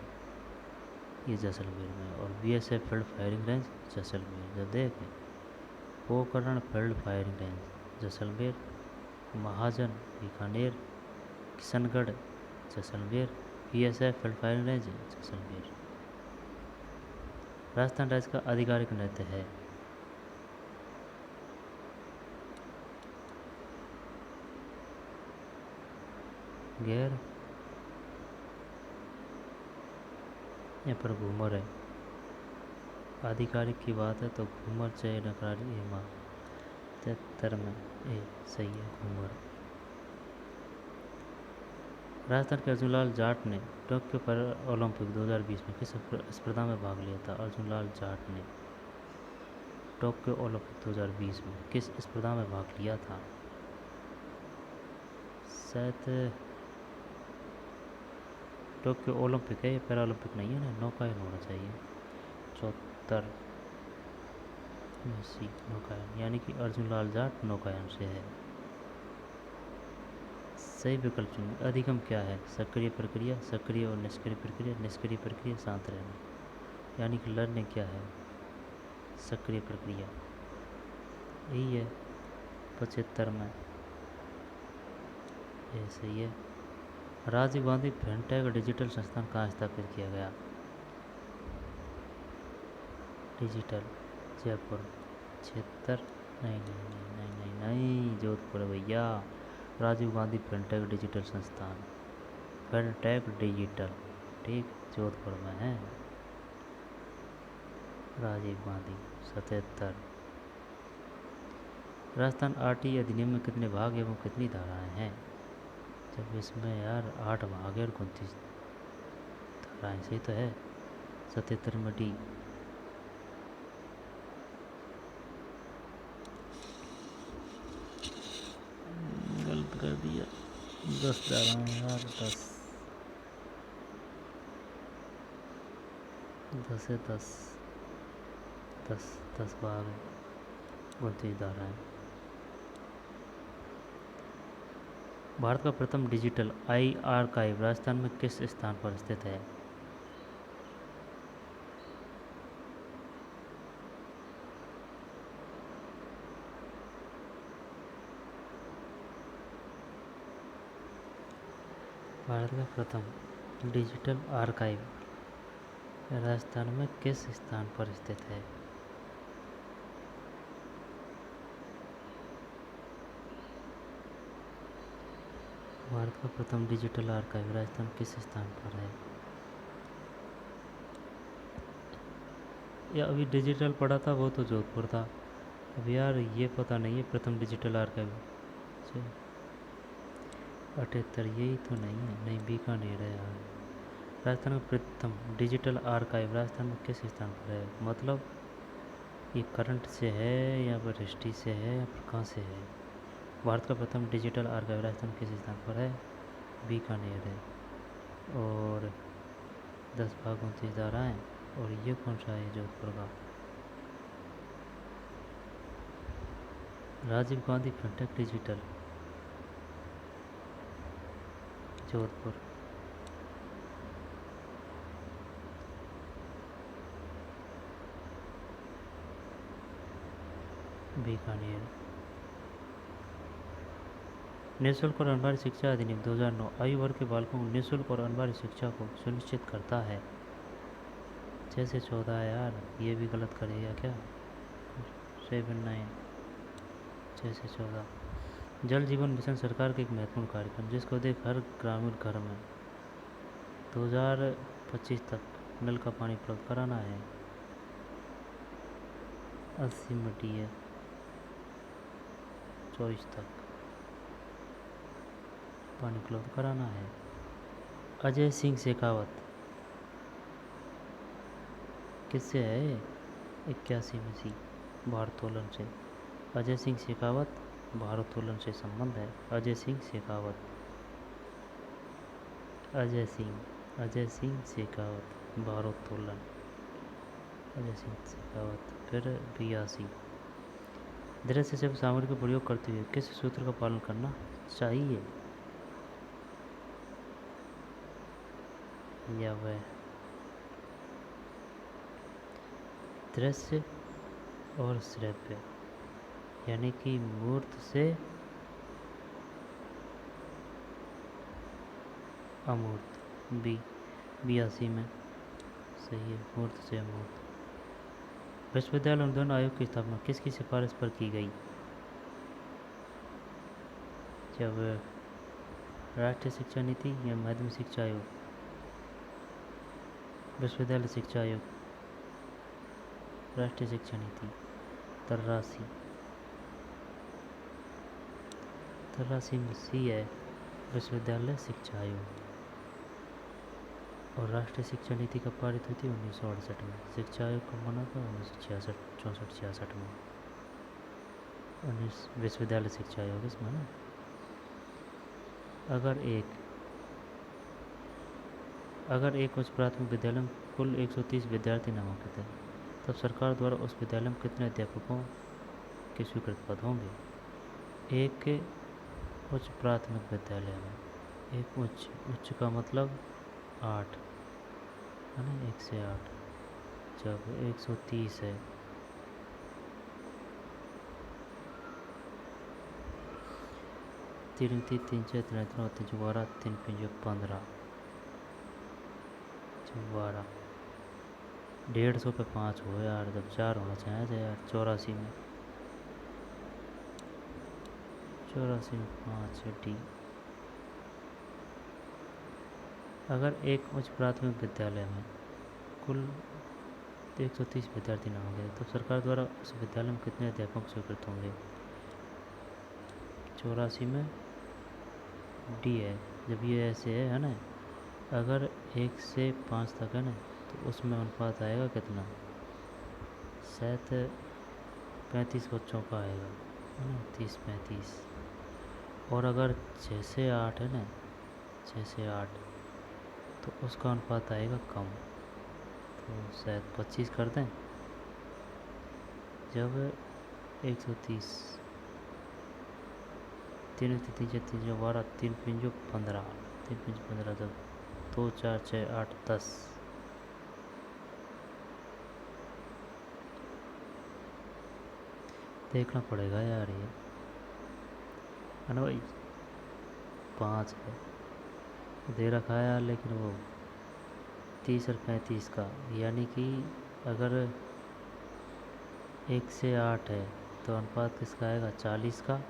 ये जैसलमेर में। और BSF field firing range Jaisalmer. जब देखें Pokhran field firing range Jaisalmer, Mahajan Bikaner, Kishangarh Jaisalmer, BSF field firing range Jaisalmer. Rajasthan राज्य का आधिकारिक नृत्य है गैर, यहाँ पर घूमर है। आधिकारिक की बात है तो घूमर चाहे नकरारी हेमा 73 में ए सही है घूमर। राजस्थान के अर्जुनलाल जाट ने टोक्यो पैरा ओलंपिक 2020 में किस स्पर्धा में भाग लिया था? अर्जुनलाल जाट ने टोक्यो ओलंपिक 2020 में किस स्पर्धा में भाग लिया था? शायद टोक्यो ओलंपिक है, ये पैरा ओलंपिक नहीं है ना, नौकायन होना चाहिए। 74 में सी नौकायन, यानी कि अर्जुनलाल जाट नौकायन से है। सही विकल्प चुनिए। अधिगम क्या है? सक्रिय प्रक्रिया, सक्रिय और निष्क्रिय प्रक्रिया, निष्क्रिय प्रक्रिया, शांत रहना। यानी कि लर्निंग क्या है? सक्रिय प्रक्रिया, यही है 75 में, ये सही है। राजीव गांधी फिनटेक डिजिटल संस्थान कहाँ स्थापित किया गया? डिजिटल जयपुर 76 नहीं नहीं नहीं नहीं नहीं नहीं जोधपुर भैया। राजीव गांधी फिनटेक डिजिटल संस्थान, फिनटेक डिजिटल, ठीक, जोधपुर में है। राजीव गांधी 77। राजस्थान आरटी अधिनियम में कितने भाग एवं कितनी धाराएं हैं? जब इसमें यार 8 भाग है और 29 धाराएं, सही तो है। 77 में डी। गलत कर दिया, 10 धाराएं यार, 10 है 10 भाग है, 29 धाराएं। भारत का प्रथम डिजिटल आई आर्काइव राजस्थान में किस स्थान पर स्थित है? भारत का प्रथम डिजिटल आर्काइव राजस्थान में किस स्थान पर स्थित है? भारत का प्रथम डिजिटल आर्काइव राजस्थान किस स्थान पर है? या अभी डिजिटल पढ़ा था वो तो जोधपुर था। अब यार ये पता नहीं है प्रथम डिजिटल आर्काइव। 78 यही तो नहीं है, नहीं बीकानेर है यार। राजस्थान का प्रथम डिजिटल आर्काइव राजस्थान में किस स्थान पर है? मतलब ये करंट से है या फिर हिस्ट्री से है या फिर कहाँ से है? भारत का प्रथम डिजिटल आर्काइव राजस्थान किस स्थान पर है? बीकानेर है। और 10 भाग 29 धाराएँ। और ये कौन सा है जोधपुर का? Rajiv Gandhi fintech digital Jodhpur. बीकानेर। निःशुल्क और अनिवार्य शिक्षा अधिनियम 2009 आयु वर्ग के बालकों को निःशुल्क और अनिवार्य शिक्षा को सुनिश्चित करता है। 6 से 14 यार, ये भी गलत करेगा क्या? 7-9 6 से 14। जल जीवन मिशन सरकार का एक महत्वपूर्ण कार्यक्रम जिसका उद्देश्य हर ग्रामीण घर में 2025 तक नल का पानी उपलब्ध कराना है। 80 में डी है 24 तक पानी उपलब्ध कराना है। अजय सिंह शेखावत किससे है? 81 में सी भारोत्तोलन से। अजय सिंह शेखावत भारोत्तोलन से संबंध है। अजय सिंह शेखावत। अजय सिंह शेखावत भारोत्तोलन। अजय सिंह शेखावत। फिर 82 दृश्य से सामग्री का प्रयोग करते हुए किस सूत्र का पालन करना चाहिए? या वह दृश्य और श्रव्य यानी कि मूर्त से अमूर्त। 82 में सही है, मूर्त से अमूर्त। विश्वविद्यालय अनुदान आयोग की स्थापना किसकी सिफारिश पर की गई? जब राष्ट्रीय शिक्षा नीति या माध्यमिक शिक्षा आयोग? विश्वविद्यालय शिक्षा आयोग। राष्ट्रीय शिक्षा नीति। 83 में सी है विश्वविद्यालय शिक्षा आयोग। और राष्ट्रीय शिक्षा नीति कब पारित हुई थी? 1968 में। शिक्षा आयोग कब बना था? 1966 में। 19 विश्वविद्यालय शिक्षा आयोग इसमें ना। अगर एक उच्च प्राथमिक विद्यालय में कुल 130 विद्यार्थी नामांकित है तब सरकार द्वारा उस विद्यालय में कितने अध्यापकों के स्वीकृत पद होंगे? एक उच्च प्राथमिक विद्यालय में एक उच्च का मतलब 8 है ना, 1 से 8। जब 130 है 3 3 3 6 3 3 3 12 3 5 15 12 150 पे 5 हो यार, जब 4 होना चाहिए यार। 84 में 5 डी। अगर एक उच्च प्राथमिक विद्यालय में कुल 130 विद्यार्थी न होंगे तो सरकार द्वारा उस विद्यालय में कितने अध्यापक स्वीकृत होंगे? 84 में डी है। जब ये ऐसे है ना, अगर 1 से 5 तक है ना तो उसमें अनुपात आएगा कितना? शायद 35 बच्चों का आएगा है ना, 30-35। और अगर 6 से 8 है ना, 6 से 8 तो उसका अनुपात आएगा कम, तो शायद 25 कर दें। जब 130 3 3 3 3 12 3 5 15 3 5 15 जब 2 4 6 8 10 देखना पड़ेगा यार ये है ना भाई। 5 है दे रखा है यार, लेकिन वो 30 और 35 का, यानी कि अगर 1 से 8 है तो अनुपात किसका आएगा? 40 का।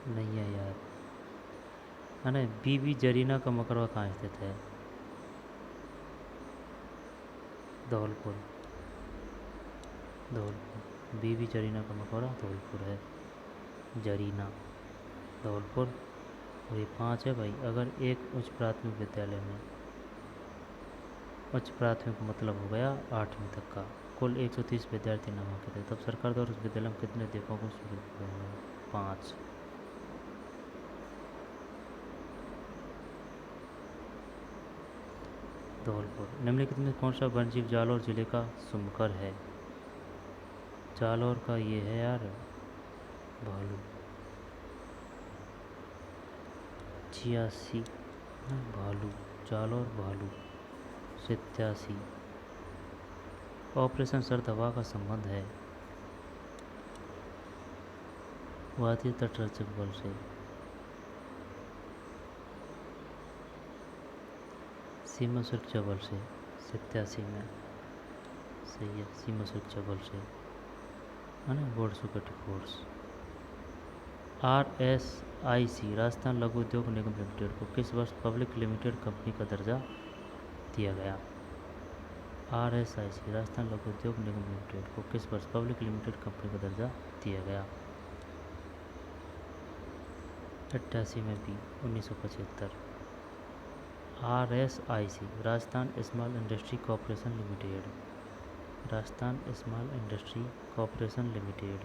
नहीं है यार, है ना। बीबी जरीना का मकरवा कहाँ स्थित है? धौलपुर। धौलपुर, बीबी जरीना का मकबरा धौलपुर है। जरीना, धौलपुर। और ये 5 है भाई। अगर एक उच्च प्राथमिक विद्यालय में, उच्च प्राथमिक मतलब हो गया 8वीं तक का, कुल 130 विद्यार्थी नामांकित थे, तब सरकार द्वारा उस विद्यालय में कितने अध्यापकों को स्वीकृत किया गया? 5। धौलपुर। निम्नलिखित में कौन सा वन्यजीव जालौर जिले का सुमकर है? जालौर का ये है यार, भालू। 86, भालू, जालौर भालू। 87। ऑपरेशन सर्द हवा का संबंध है भारतीय तटरक्षक बल से। सीमा सुरक्षा बल से। 87 में सही है, सीमा सुरक्षा बल से, है ना, border security force. RSIC Rajasthan लघु उद्योग निगम लिमिटेड को किस वर्ष पब्लिक लिमिटेड कंपनी का दर्जा दिया गया? RSIC राजस्थान लघु उद्योग निगम लिमिटेड को किस वर्ष पब्लिक लिमिटेड कंपनी का दर्जा दिया गया? 88 में भी, 1975। RSIC Rajasthan small industry corporation limited, Rajasthan small industry corporation limited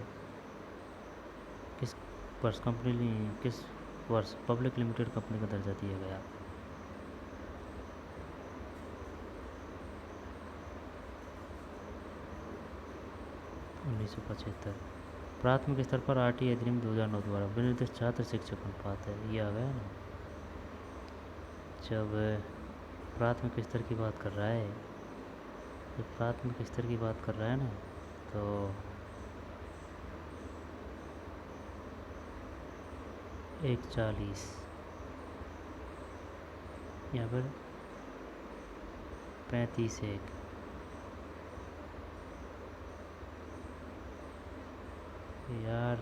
किस किस वर्ष पब्लिक लिमिटेड कंपनी का दर्जा दिया गया? 1975। प्राथमिक स्तर पर RT अधिनियम 2009 द्वारा विनिर्दिष्ट छात्र शिक्षक अनुपात है, ये आ गया ना। जब प्राथमिक स्तर की बात कर रहा है, जब प्राथमिक स्तर की बात कर रहा है ना, तो 1:40, यहाँ पर 35:1। यार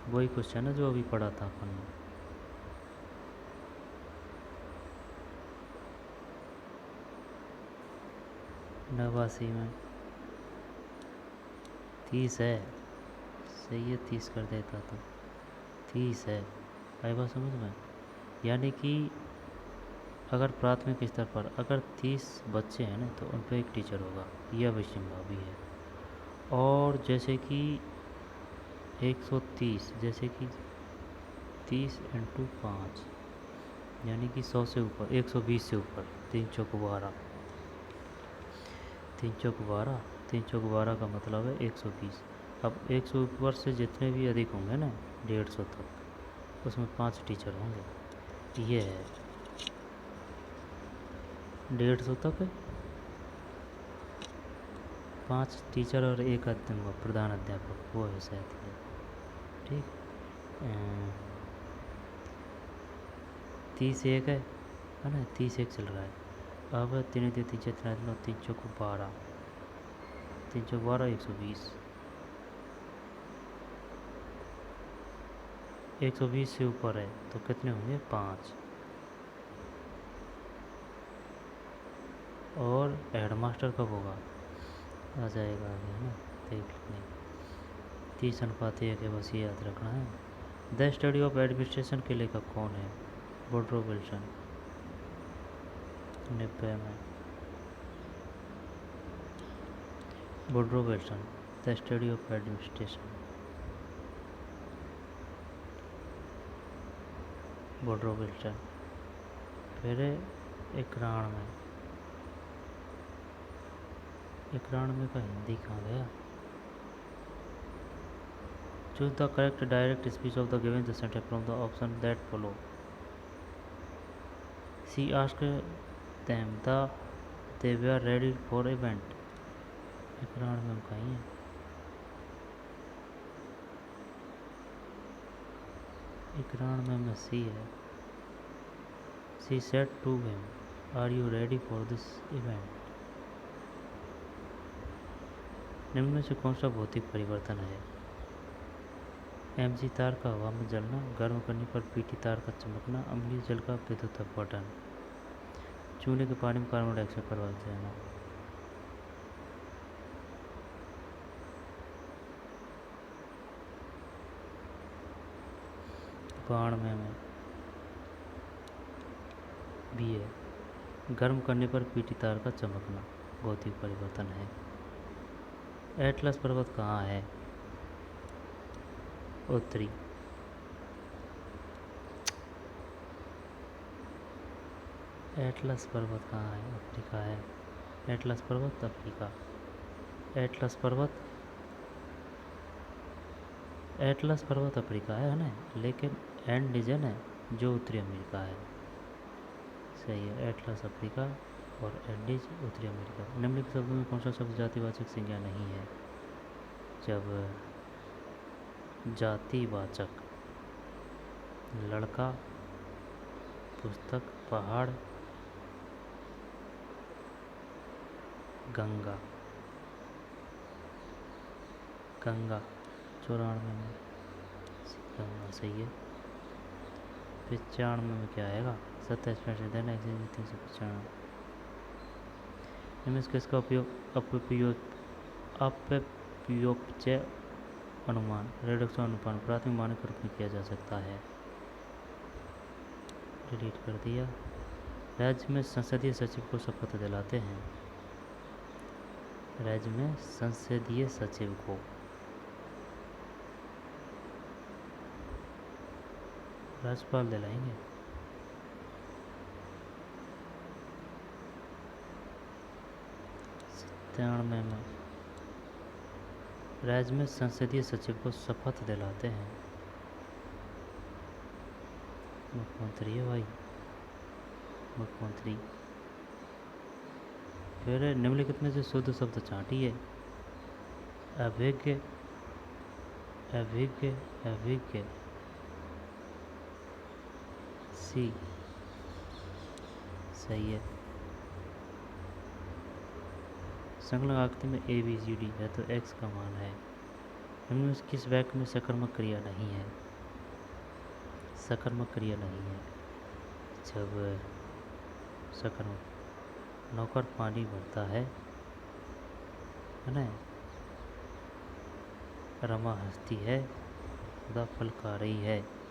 वही क्वेश्चन है जो अभी पढ़ा था अपन ने। नवासी में 30 है, सही है, 30 कर देता तो 30 है। आई बात समझ में? यानी कि अगर प्राथमिक स्तर पर अगर 30 बच्चे हैं ना तो उन पर एक टीचर होगा, यह अवश्यंभावी है। और जैसे कि 130, जैसे कि 30 × 5 यानी कि 100 से ऊपर, 120 से ऊपर, 3 चौक 12, 3 चौक 12, 3 चौक 12 का मतलब है 120। अब 100 ऊपर से जितने भी अधिक होंगे ना, 150 तक, उसमें 5 टीचर होंगे। ये है 150 तक 5 टीचर और एक प्रधान अध्यापक, वो है शायद ये। ठीक, 30 एक है ना, 30 एक चल रहा है। अब 3 3 3 3 3 चौक 12, 3 चौक 12, 120। 120 से ऊपर है तो कितने होंगे? 5। और हेडमास्टर कब होगा? आ जाएगा आगे, है ना, देख लेंगे। 30:1 है, बस ये याद रखना है। द स्टडी ऑफ एडमिनिस्ट्रेशन के लेखक कौन है? Woodrow Wilson. 90 में Woodrow Wilson, the study of administration, Woodrow Wilson. फिर इकराण में, इकराण में का हिंदी कहाँ गया? Choose the correct direct speech of the given the sentence from the option that follow. She asked them the they were ready for event। इकराण में हम कहीं हैं? इकरार में सी है। She said to him, are you ready for this event? निम्न में से कौन सा भौतिक परिवर्तन है? एमजी तार का हवा में जलना, गर्म करने पर पीटी तार का चमकना, अम्लीय जल का विद्युत अपघटन, चूने के पानी में कार्बन डाइऑक्साइड प्रभावित रहना। बाण में भी है। गर्म करने पर पीटी तार का चमकना भौतिक परिवर्तन है। एटलस पर्वत कहाँ है? उत्तरी। एटलस पर्वत कहाँ है? अफ्रीका है। एटलस पर्वत अफ्रीका। एटलस पर्वत अफ्रीका है ना, लेकिन एंडीजन है जो उत्तरी अमेरिका है। सही है, एटलस अफ्रीका और एंडीज उत्तरी अमेरिका। निम्नलिखित शब्दों में कौन सा शब्द जातिवाचक संज्ञा नहीं है? जब जातिवाचक लड़का, पुस्तक, पहाड़, गंगा। गंगा 94 में गंगा सही है। 95 में क्या आएगा? 27% देना 395। इसका उपयोग अपव्योपचय अनुमान, रिडक्शन अनुमान प्राथमिक मानक के रूप में किया जा सकता है। डिलीट कर दिया। राज्य में संसदीय सचिव को शपथ दिलाते हैं। राज्य में संसदीय सचिव को राज्यपाल दिलाएंगे। में राज्य में संसदीय सचिव को शपथ दिलाते हैं। मुख्यमंत्री है भाई, मुख्यमंत्री। फिर निम्नलिखित में से शुद्ध शब्द चाटी है। अभिज्ञ, अभिज्ञ, अभिज्ञ। सी सही है। संलग्न आकृति में ए बी सी डी है तो एक्स का मान है। इनमें से किस वाक्य में सकर्मक क्रिया नहीं है? सकर्मक क्रिया नहीं है। जब सकर्मक नौकर पानी भरता है ना, रमा हंसती है, खुदा फल खा रही है।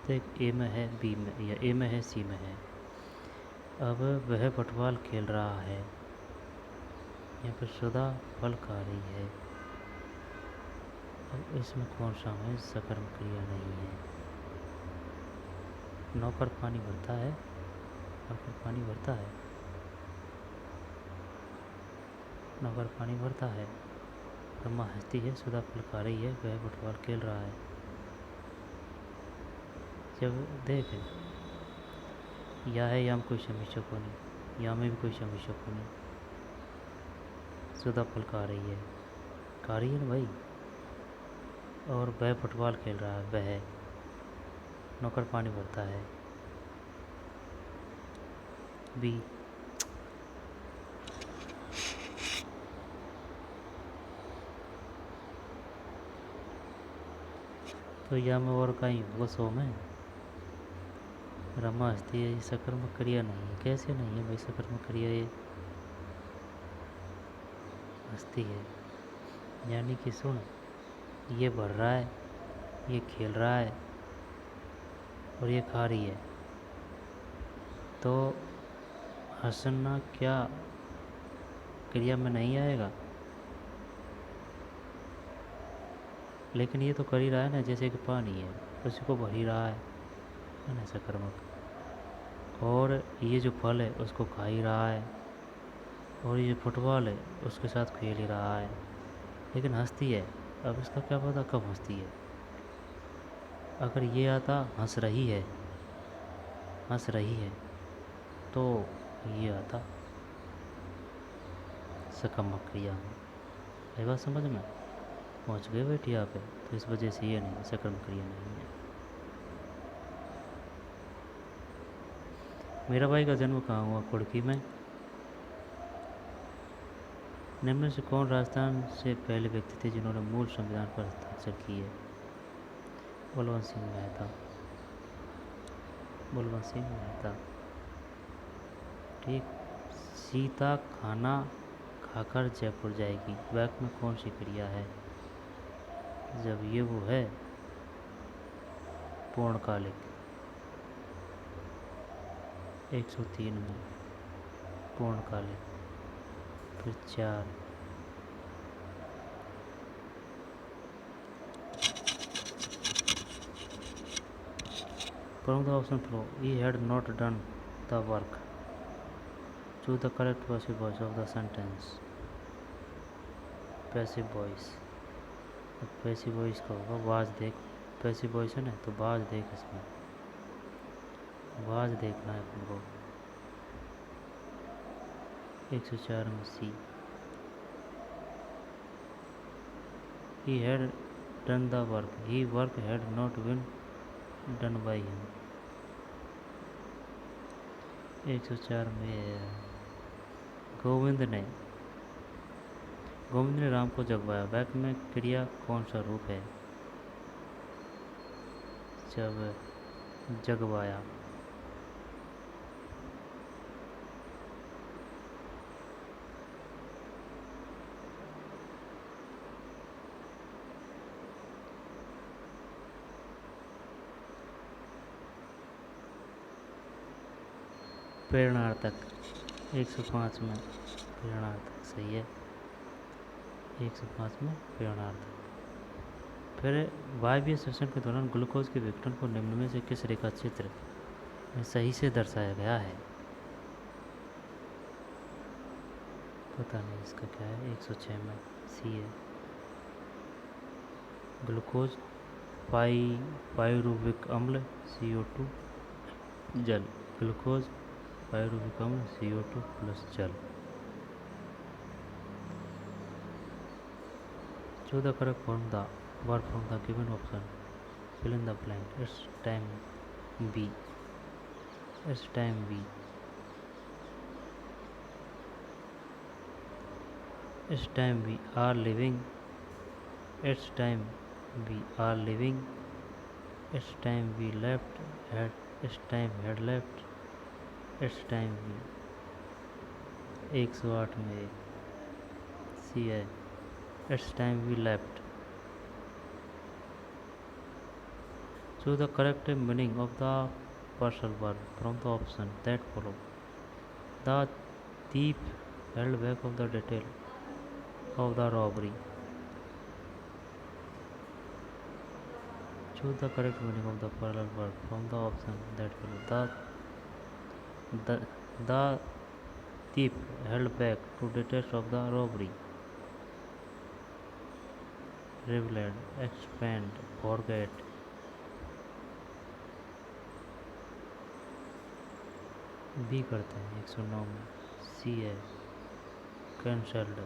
तो एक ए में है, बी में, या ए में है, सी में है। अब वह फुटबॉल खेल रहा है, यहाँ पर सुधा फल खा रही है। अब इसमें कौन सा है? सकर्मक क्रिया नहीं है। नौकर पानी भरता है, नौकर पानी भरता है, नौकर पानी भरता है, रमा हंसती है, सुधा फल खा रही है, वह फुटबॉल खेल रहा है। जब देख या है, या में कोई समीक्षक को नहीं, या में भी कोई समीक्षक को नहीं। सुधा फल खा रही है, खा रही है ना भाई। और वह फुटबॉल खेल रहा है, वह नौकर पानी भरता है। बी। तो या में और कहीं होगा 100 में। रमा हंसती है, ये सकर्मक क्रिया नहीं है। कैसे नहीं है भाई सकर्मक क्रिया? ये हंसती है, यानी कि सुन, ये भर रहा है, ये खेल रहा है और ये खा रही है, तो हंसना क्या क्रिया में नहीं आएगा? लेकिन ये तो कर ही रहा है ना, जैसे कि पानी है उसी को भर ही रहा है ना सकर्मक। और ये जो फल है उसको खा ही रहा है, और ये फुटबॉल है उसके साथ खेल ही रहा है, लेकिन हंसती है। अब इसका क्या पता कब हंसती है? अगर ये आता हंस रही है, हंस रही है, तो ये आता सकर्मक क्रिया में। है बात समझ में? पहुंच गए बेटी यहाँ पे, तो इस वजह से ये नहीं, सकर्म क्रिया नहीं है। मेरा भाई का जन्म कहाँ हुआ? कुड़की में। निम्न में से कौन राजस्थान से पहले व्यक्ति थे जिन्होंने मूल संविधान पर हस्ताक्षर किए? बलवंत सिंह मेहता। बलवंत सिंह मेहता। ठीक। सीता खाना खाकर जयपुर जाएगी, वाक्य में कौन सी क्रिया है? जब ये वो है पूर्णकालिक। 103 में पूर्णकालिक। फिर 4। From the option below, he had not done the work. Choose the correct passive voice of the sentence. Passive voice. Passive voice का होगा वाज देख। पैसिव वॉइस है ना, तो वाज देख, इसमें वाज देखना है अपन को। 104 में सी। He had done the work. He work had not been done by him. 104 में गोविंद ने राम को जगवाया, वाक्य में क्रिया कौन सा रूप है? जब जगवाया। प्रेरणार्थक। 105 में प्रेरणार्थक सही है। 105 में प्रेरणार्थक। फिर वायवीय श्वसन के दौरान ग्लूकोज के विघटन को निम्न में से किस रेखा चित्र में सही से दर्शाया गया है? पता नहीं इसका क्या है। 106 में सी है। ग्लूकोज पाइरुविक अम्ल CO2 जल। ग्लूकोज पाइरुविक अम्ल CO2 प्लस जल। Choose the correct form the word from the given option. Fill in the blank. It's time B. It's time B. It's time we are living. It's time we are living. It's time we left. It's time had left. It's time we 108 में C है। It's time we left. Choose the correct meaning of the partial verb from the option that follow. The thief held back of the detail of the robbery. Choose the correct meaning of the parallel verb from the option that follow. The thief held back to details of the robbery. Revealed, expand, forget. बी करते हैं 109 में C है। Cancelled.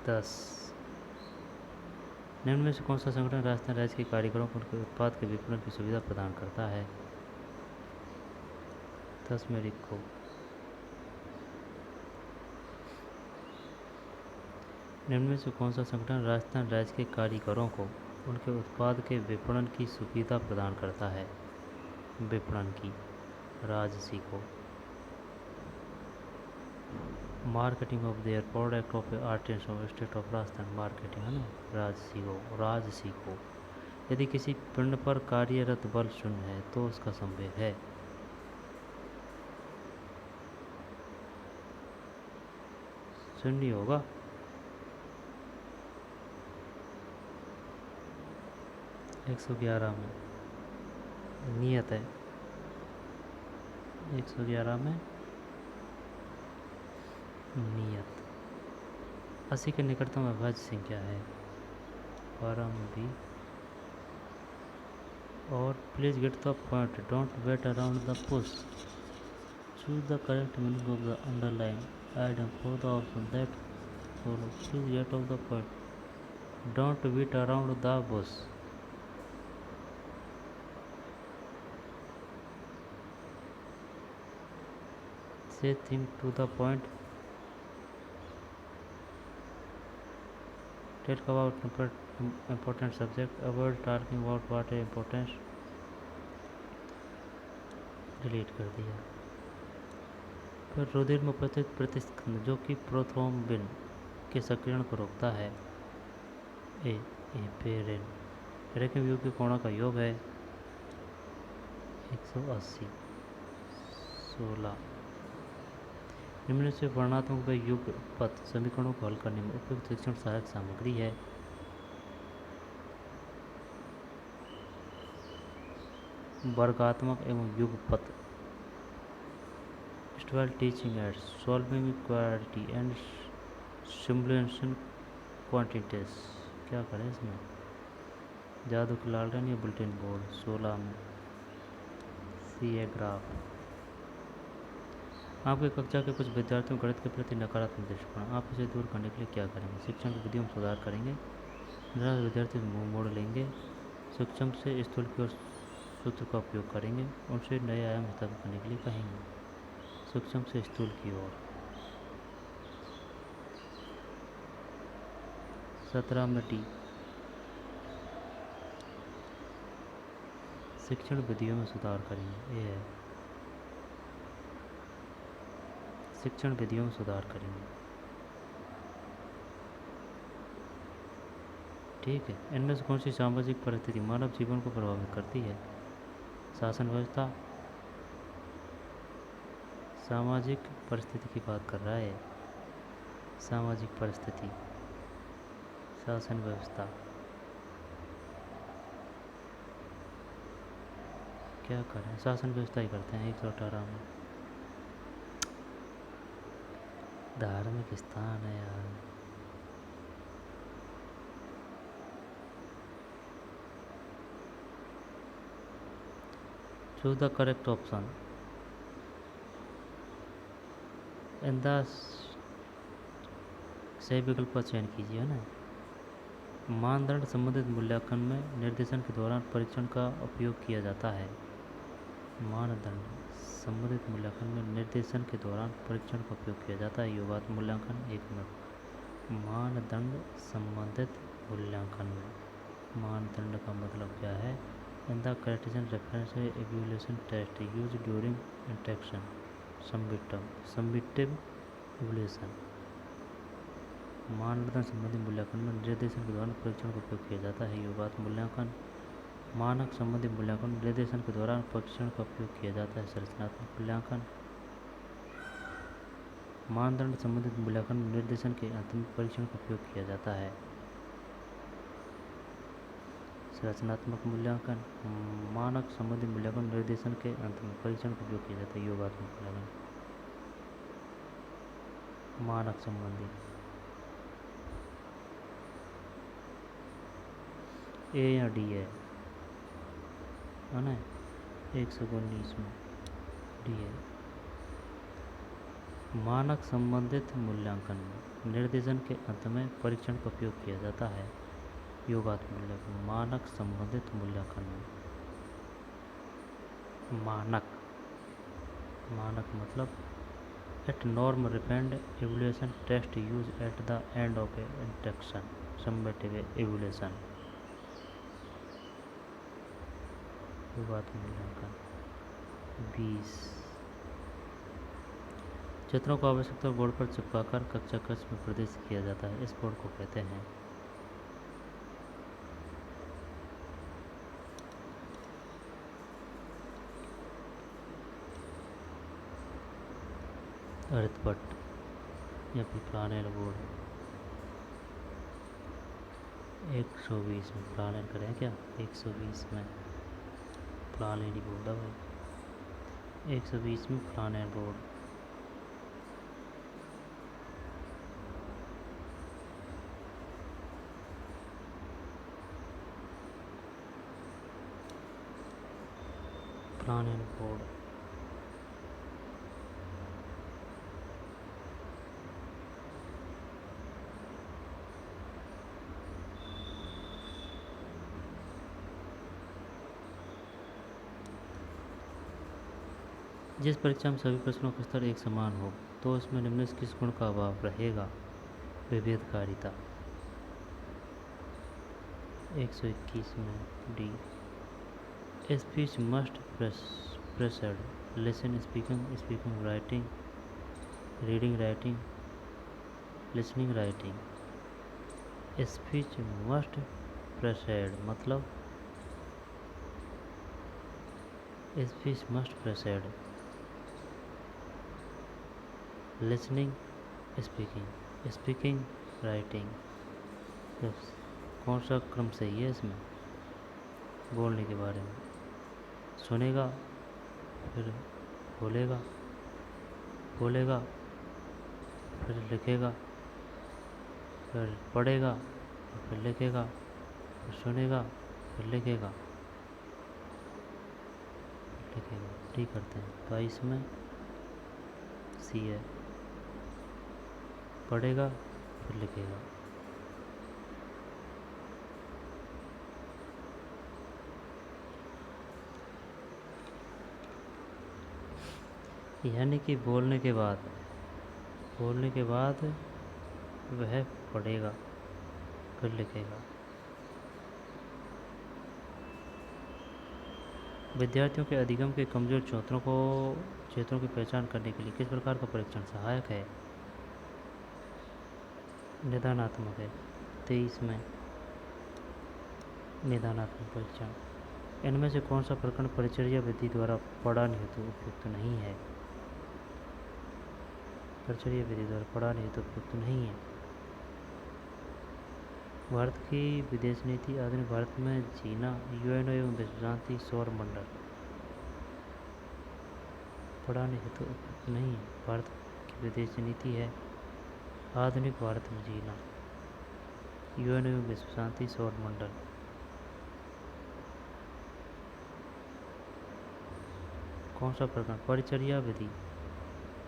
10। निम्न में से कौन सा संगठन राजस्थान राज्य के कारीगरों को उनके उत्पाद के विपणन की सुविधा प्रदान करता है? 10 में रिको। निम्न में से कौन सा संगठन राजस्थान राज्य के कारीगरों को उनके उत्पाद के विपणन की सुविधा प्रदान करता है? विपणन की। राजसी को। Marketing of their product of artist of state of Rajasthan. Marketing है ना, राजसी को। यदि किसी पिंड पर कार्यरत बल शून्य है तो उसका संवेग है। शून्य होगा। 111 में नियत है। 111 में नियत। 80 के निकटतम अभाज्य संख्या है परम भी। और please get the point, don't beat around the bush. Choose the correct meaning of the underline item for the option that 16. Please get off the point. Don't beat around the bush. Say things to the point. Talk about important subject. Avoid talking about what is important. Delete कर दिया। फिर रुधिर में उपस्थित प्रतिस्कंद जो कि prothrombin के सक्रियण को रोकता है। एपिरेन रेखम युग के कोणों का योग है 180। 16 निम्न से वर्णात्मक व युगपत समीकरणों को हल करने में उपयुक्त शिक्षण सहायक सामग्री है। वर्गात्मक एवं युगपत while teaching at solving quadratic and simulation quantities। क्या करें इसमें? जादू की लालटेन या बुलेटिन बोर्ड। 16 में सी ए ग्राफ। आपके कक्षा के कुछ विद्यार्थियों गणित के प्रति नकारात्मक दृष्टिकोण, आप इसे दूर करने के लिए क्या करेंगे? शिक्षण की विधियों में सुधार करेंगे। निराश विद्यार्थी मुंह मोड़ लेंगे। शिक्षण से स्थूल की ओर सूत्र का उपयोग करेंगे। उनसे नए आयाम स्थापित करने के लिए कहेंगे। सूक्ष्म से स्थूल की ओर। 17 में टी शिक्षण विधियों में सुधार करेंगे। ये है शिक्षण विधियों में सुधार करेंगे। ठीक है। इनमें से कौन सी सामाजिक परिस्थिति मानव जीवन को प्रभावित करती है? शासन व्यवस्था। सामाजिक परिस्थिति की बात कर रहा है। सामाजिक परिस्थिति, शासन व्यवस्था। क्या करें? शासन व्यवस्था ही करते हैं। 118 में धार्मिक स्थान है यार। Choose the correct option in the सही विकल्प का चयन कीजिए, है ना। मानदंड संबंधित मूल्यांकन में निर्देशन के दौरान परीक्षण का उपयोग किया जाता है। मानदंड संबंधित मूल्यांकन में निर्देशन के दौरान परीक्षण का उपयोग किया जाता है। योगात्मक मूल्यांकन। 1 मिनट। मानदंड संबंधित मूल्यांकन में मानदंड का मतलब क्या है? In the criterion reference evaluation test use during interaction. Summative evaluation. मानदंड संबंधी मूल्यांकन में निर्देशन के दौरान परीक्षण का उपयोग किया जाता है। योगात्मक मूल्यांकन। मानक संबंधी मूल्यांकन निर्देशन के दौरान परीक्षण का उपयोग किया जाता है। संरचनात्मक मूल्यांकन। मानदंड संबंधित मूल्यांकन निर्देशन के अंत में परीक्षण का उपयोग किया जाता है। संरचनात्मक मूल्यांकन। मानक संबंधी मूल्यांकन निर्देशन के अंत में परीक्षण का उपयोग किया जाता है। योगात्मक मूल्यांकन। मानक संबंधी। ए या डी है ना? 119 में डी है। मानक संबंधित मूल्यांकन में निर्देशन के अंत में परीक्षण का उपयोग किया जाता है। योगात्मक मूल्यांकन। मानक संबंधित मूल्यांकन में मानक मतलब at norm refined evaluation test use at the end of a interaction. Summative evaluation. योगात्मक मूल्यांकन। 20 चित्रों को आवश्यकता बोर्ड पर चिपकाकर कक्षा कक्ष में प्रदर्शित किया जाता है। इस बोर्ड को कहते हैं अर्धपट या फिर प्लानर बोर्ड। 120 में प्लानर करें क्या? 120 में प्लानर बोर्ड है भाई। 120 में प्लानर बोर्ड। Planner board. जिस परीक्षा में सभी प्रश्नों का स्तर एक समान हो तो उसमें निम्न से किस गुण का अभाव रहेगा? विभेदकारिता। 121 में D. Speech must precede listen speaking speaking writing reading writing listening writing. Speech must precede मतलब speech must precede listening speaking speaking writing. तो कौन सा क्रम सही है इसमें? बोलने के बारे में सुनेगा, फिर बोलेगा, बोलेगा, फिर लिखेगा, फिर पढ़ेगा, फिर लिखेगा, फिर सुनेगा, फिर लिखेगा, लिखेगा। ठीक करते हैं। 22 में सी है, पढ़ेगा फिर लिखेगा। यानी कि बोलने के बाद वह पढ़ेगा फिर लिखेगा। विद्यार्थियों के अधिगम के कमजोर क्षेत्रों की पहचान करने के लिए किस प्रकार का परीक्षण सहायक है? निदानात्मक है। 23 में निदानात्मक परीक्षण। इनमें से कौन सा प्रकरण परिचर्या विधि द्वारा पढ़ाने हेतु उपयुक्त नहीं है? परिचर्या विधि द्वारा पढ़ाने हेतु उपयुक्त नहीं है। भारत की विदेश नीति आधुनिक भारत में जीना यूएनओ एवं विश्व शांति सौर मंडल पढ़ाने हेतु उपयुक्त नहीं है। भारत की विदेश नीति है आधुनिक भारत में जीना यूएनओ एवं विश्व शांति सौर मंडल। कौन सा प्रकरण? परिचर्या विधि।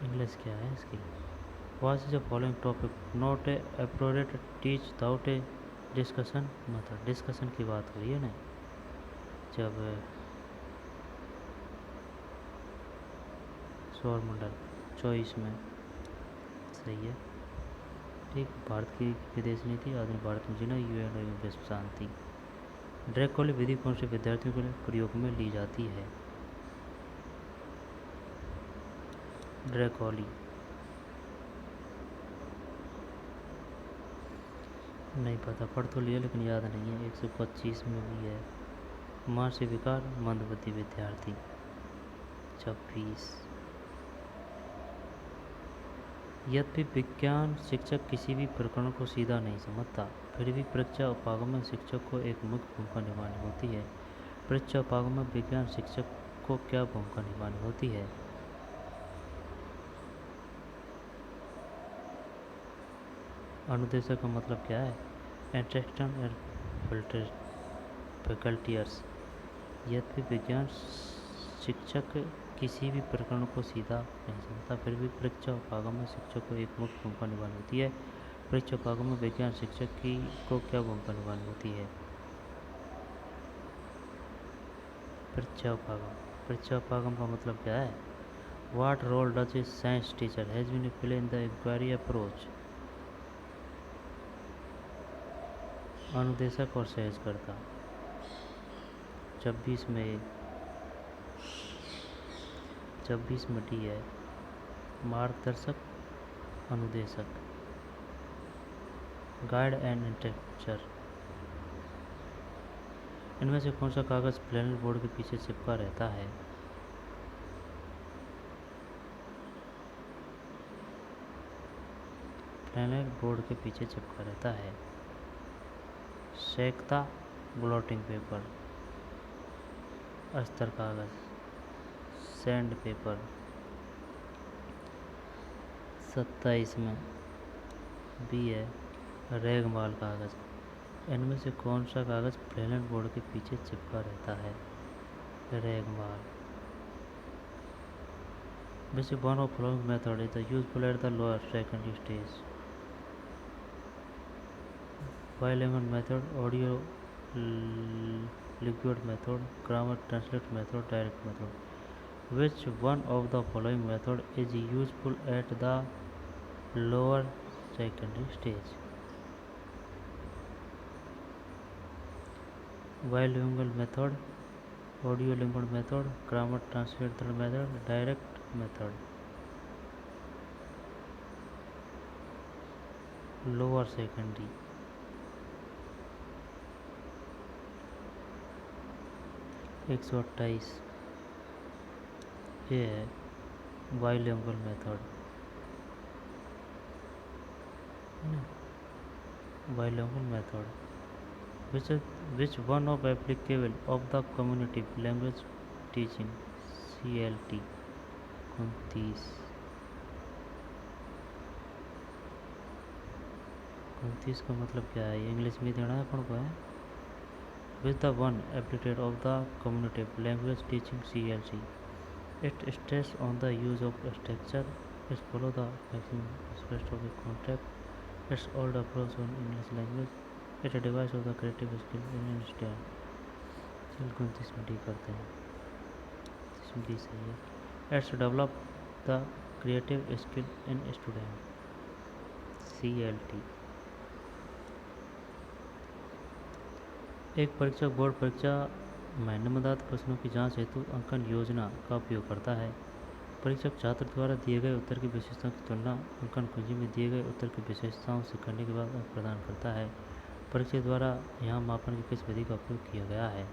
इंग्लिश क्या है इसकी? What is the following topic not appropriate to teach without a discussion method? Discussion की बात हो रही है ना, जब सौर मंडल 24 में सही है। ठीक। भारत की विदेश नीति आधुनिक भारत में जीना यूएनओ एवं विश्व शांति। ड्रैकोली विधि कौन से विद्यार्थियों के लिए प्रयोग में ली जाती है? ड्रैकोली। नहीं पता, पढ़ तो लिया लेकिन याद नहीं है। 125 में भी है मानसिक विकार मंदबुद्धि विद्यार्थी। 26। यद्यपि विज्ञान शिक्षक किसी भी प्रकरण को सीधा नहीं समझता, फिर भी परीक्षा उपागम में शिक्षक को एक मुख्य भूमिका निभानी होती है। परीक्षा उपागम में विज्ञान शिक्षक को क्या भूमिका निभानी होती है? अनुदेशक का मतलब क्या है? Instruction and faculties. यद्यपि विज्ञान शिक्षक किसी भी प्रकरण को सीधा नहीं समझता, फिर भी परीक्षा उपागम में शिक्षक को एक मुख्य भूमिका निभानी होती है। परीक्षा उपागम में विज्ञान शिक्षक को क्या भूमिका निभानी होती है? परीक्षा उपागम का मतलब क्या है? What role does a science teacher has been play in the inquiry approach? अनुदेशक और सहजकर्ता। 26 में डी है मार्गदर्शक अनुदेशक गाइड एंड इंस्ट्रक्टर। इनमें से कौन सा कागज प्लेनेट बोर्ड के पीछे चिपका रहता है? प्लेनेट बोर्ड के पीछे चिपका रहता है सेकता ब्लॉटिंग पेपर, अस्तर कागज, सैंड पेपर। 27 में बी है रेगमाल कागज। इनमें से कौन सा कागज प्लेनेट बोर्ड के पीछे चिपका रहता है? रेगमाल। Which one of following method is the useful at the lower secondary stage? Bilingual method, audio liquid method, grammar translate method, direct method. Which one of the following method is useful at the lower secondary stage? Bilingual method, audiolingual method, grammar translator method, direct method. Lower secondary 128 ये है bilingual method bilingual method which one of applicable of the community language teaching CLT 29 का मतलब क्या है? English में देना है अपन को है with the one applicant of the cognitive language teaching CLC. It stress on the use of structure. It follow the maximum aspect of the concept. It's all the approach on English language. It's a device of the creative skill in understand. चल 29 में D करते हैं. इसमें D सही है. It's develop the creative skill in student. CLT. एक परीक्षक board परीक्षा में निम्नलिखित प्रश्नों की जांच हेतु अंकन योजना का उपयोग करता है. परीक्षक छात्र द्वारा दिए गए उत्तर की विशेषताओं की तुलना अंकन कुंजी में दिए गए उत्तर की विशेषताओं से करने के बाद अंक प्रदान करता है. परीक्षक द्वारा यहाँ मापन की किस विधि का उपयोग किया गया है?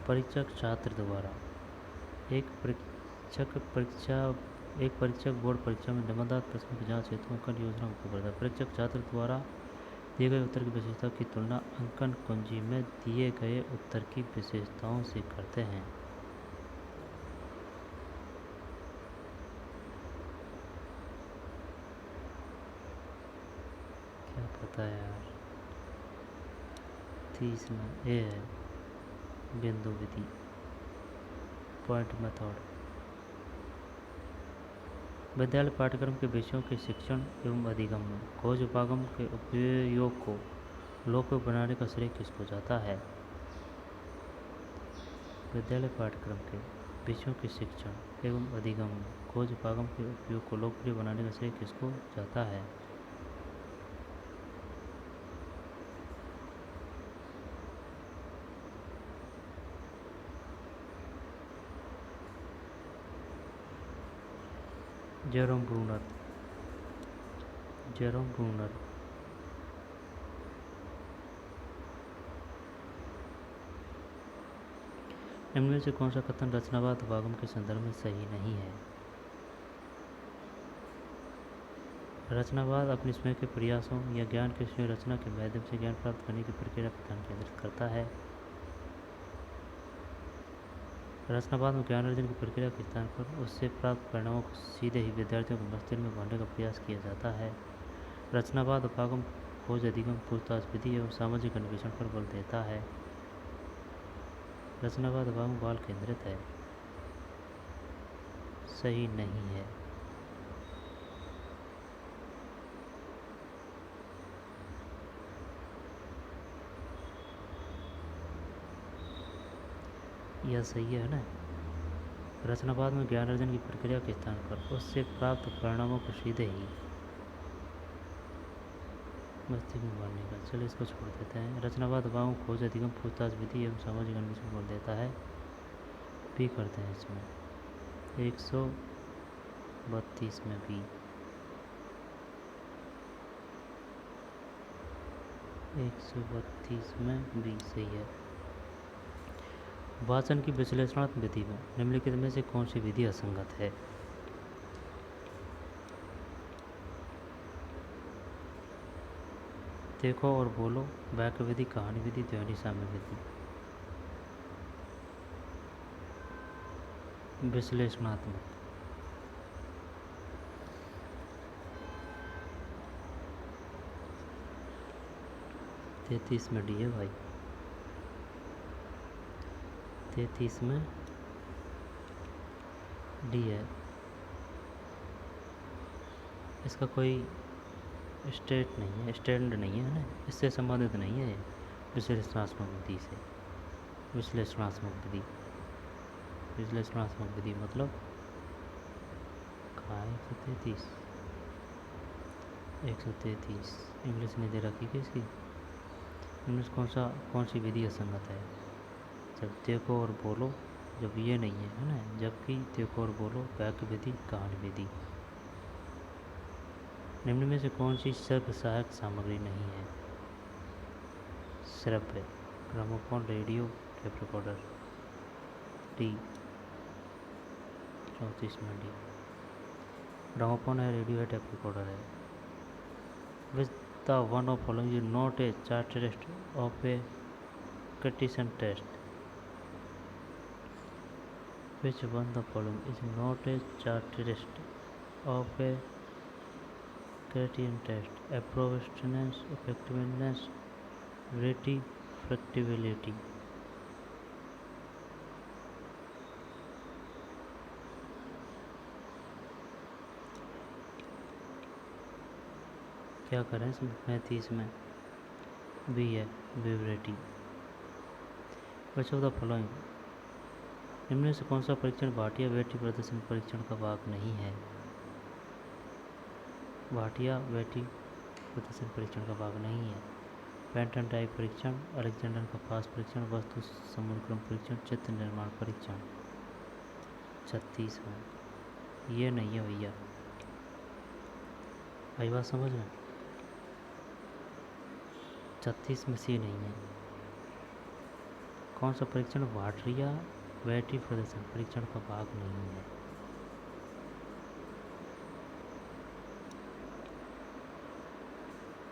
परीक्षक छात्र द्वारा एक परीक्षक बोर्ड परीक्षा में निबंधात्मक प्रश्नों की जांच हेतु अंकन योजना का उपयोग करता है. परीक्षक छात्र द्वारा दिए गए उत्तर की विशेषताओं की तुलना अंकन कुंजी में दिए गए उत्तर की विशेषताओं से करते हैं. क्या पता है यार? 30 में ए है बिंदु विधि पॉइंट मेथड. विद्यालय पाठ्यक्रम के विषयों के शिक्षण एवं अधिगम में खोज उपागम के उपयोग को लोकप्रिय बनाने का श्रेय किसको जाता है? विद्यालय पाठ्यक्रम के विषयों के शिक्षण एवं अधिगम में खोज उपागम के उपयोग को लोकप्रिय बनाने का श्रेय किसको जाता है? Jerome Bruner. इनमें से कौन सा कथन रचनावाद उपागम के संदर्भ में सही नहीं है? रचनावाद अपने स्वयं के प्रयासों या ज्ञान के स्वयं रचना के माध्यम से ज्ञान प्राप्त करने की प्रक्रिया पर ध्यान केंद्रित करता है. रचनावाद में ज्ञान अर्जन की प्रक्रिया के स्थान पर उससे प्राप्त परिणामों को सीधे ही विद्यार्थियों के मस्तिष्क में भरने का प्रयास किया जाता है. रचनावाद उपागम खोज अधिगम पूछताछ विधि एवं सामाजिक अन्वेषण पर बल देता है. रचनावाद उपागम बाल केंद्रित है. सही नहीं है. यह सही है ना. रचनावाद में ज्ञान अर्जन की प्रक्रिया के स्थान पर उससे प्राप्त परिणामों को सीधे ही मस्तिष्क में भरने का. चलिए इसको छोड़ देते हैं. रचनावाद उपागम खोज अधिगम पूछताछ विधि एवं सामाजिक अन्वेषण बोल देता है. भी करते हैं इसमें 132 में भी 132 में भी सही है. वाचन की विश्लेषणात्मक विधि में निम्नलिखित में से कौन सी विधि असंगत है? देखो और बोलो, वाक्य विधि, कहानी विधि, ध्वनि साम्य विधि. विश्लेषणात्मक 33 में डी है भाई. 33 में डी है. इसका कोई स्टैंड नहीं है ना, इससे संबंधित नहीं है विश्लेषणात्मक विधि से. विश्लेषणात्मक विधि। विश्लेषणात्मक विधि मतलब कहाँ 133 133 इंग्लिश नहीं दे रखी क्या इसकी? इंग्लिश कौन सी विधि असंगत है? जब देखो और बोलो, जब ये नहीं है ना, जबकि देखो और बोलो, वाक्य विधि, कहानी विधि। निम्न में से कौन सी सर्व सहायक सामग्री नहीं है? श्रव्य, gramophone, radio, tape recorder. D 34 में डी। ग्रामोफोन है, रेडियो है, टेप रिकॉर्डर है। Which the one of following is not a characteristic of a criterion test? Which one the following is not a characteristic of a criterion test? Appropriateness, effectiveness, variety, flexibility. क्या करें इसमें? 35 में B है, verity. Which of the following निम्न से कौन सा परीक्षण भाटिया वेटी प्रदर्शन परीक्षण का भाग नहीं है? भाटिया वेटी प्रदर्शन परीक्षण का भाग नहीं है। पैटर्न टाइप परीक्षण, अलेक्जेंडर का पास परीक्षण, वस्तु समूहक्रम परीक्षण, चित्र निर्माण परीक्षण। 36 में ये नहीं है भैया, आई बात समझ में? 36 में सी नहीं है। कौन सा परीक्षण भाटिया वेटी प्रदर्शन परीक्षण का भाग नहीं है?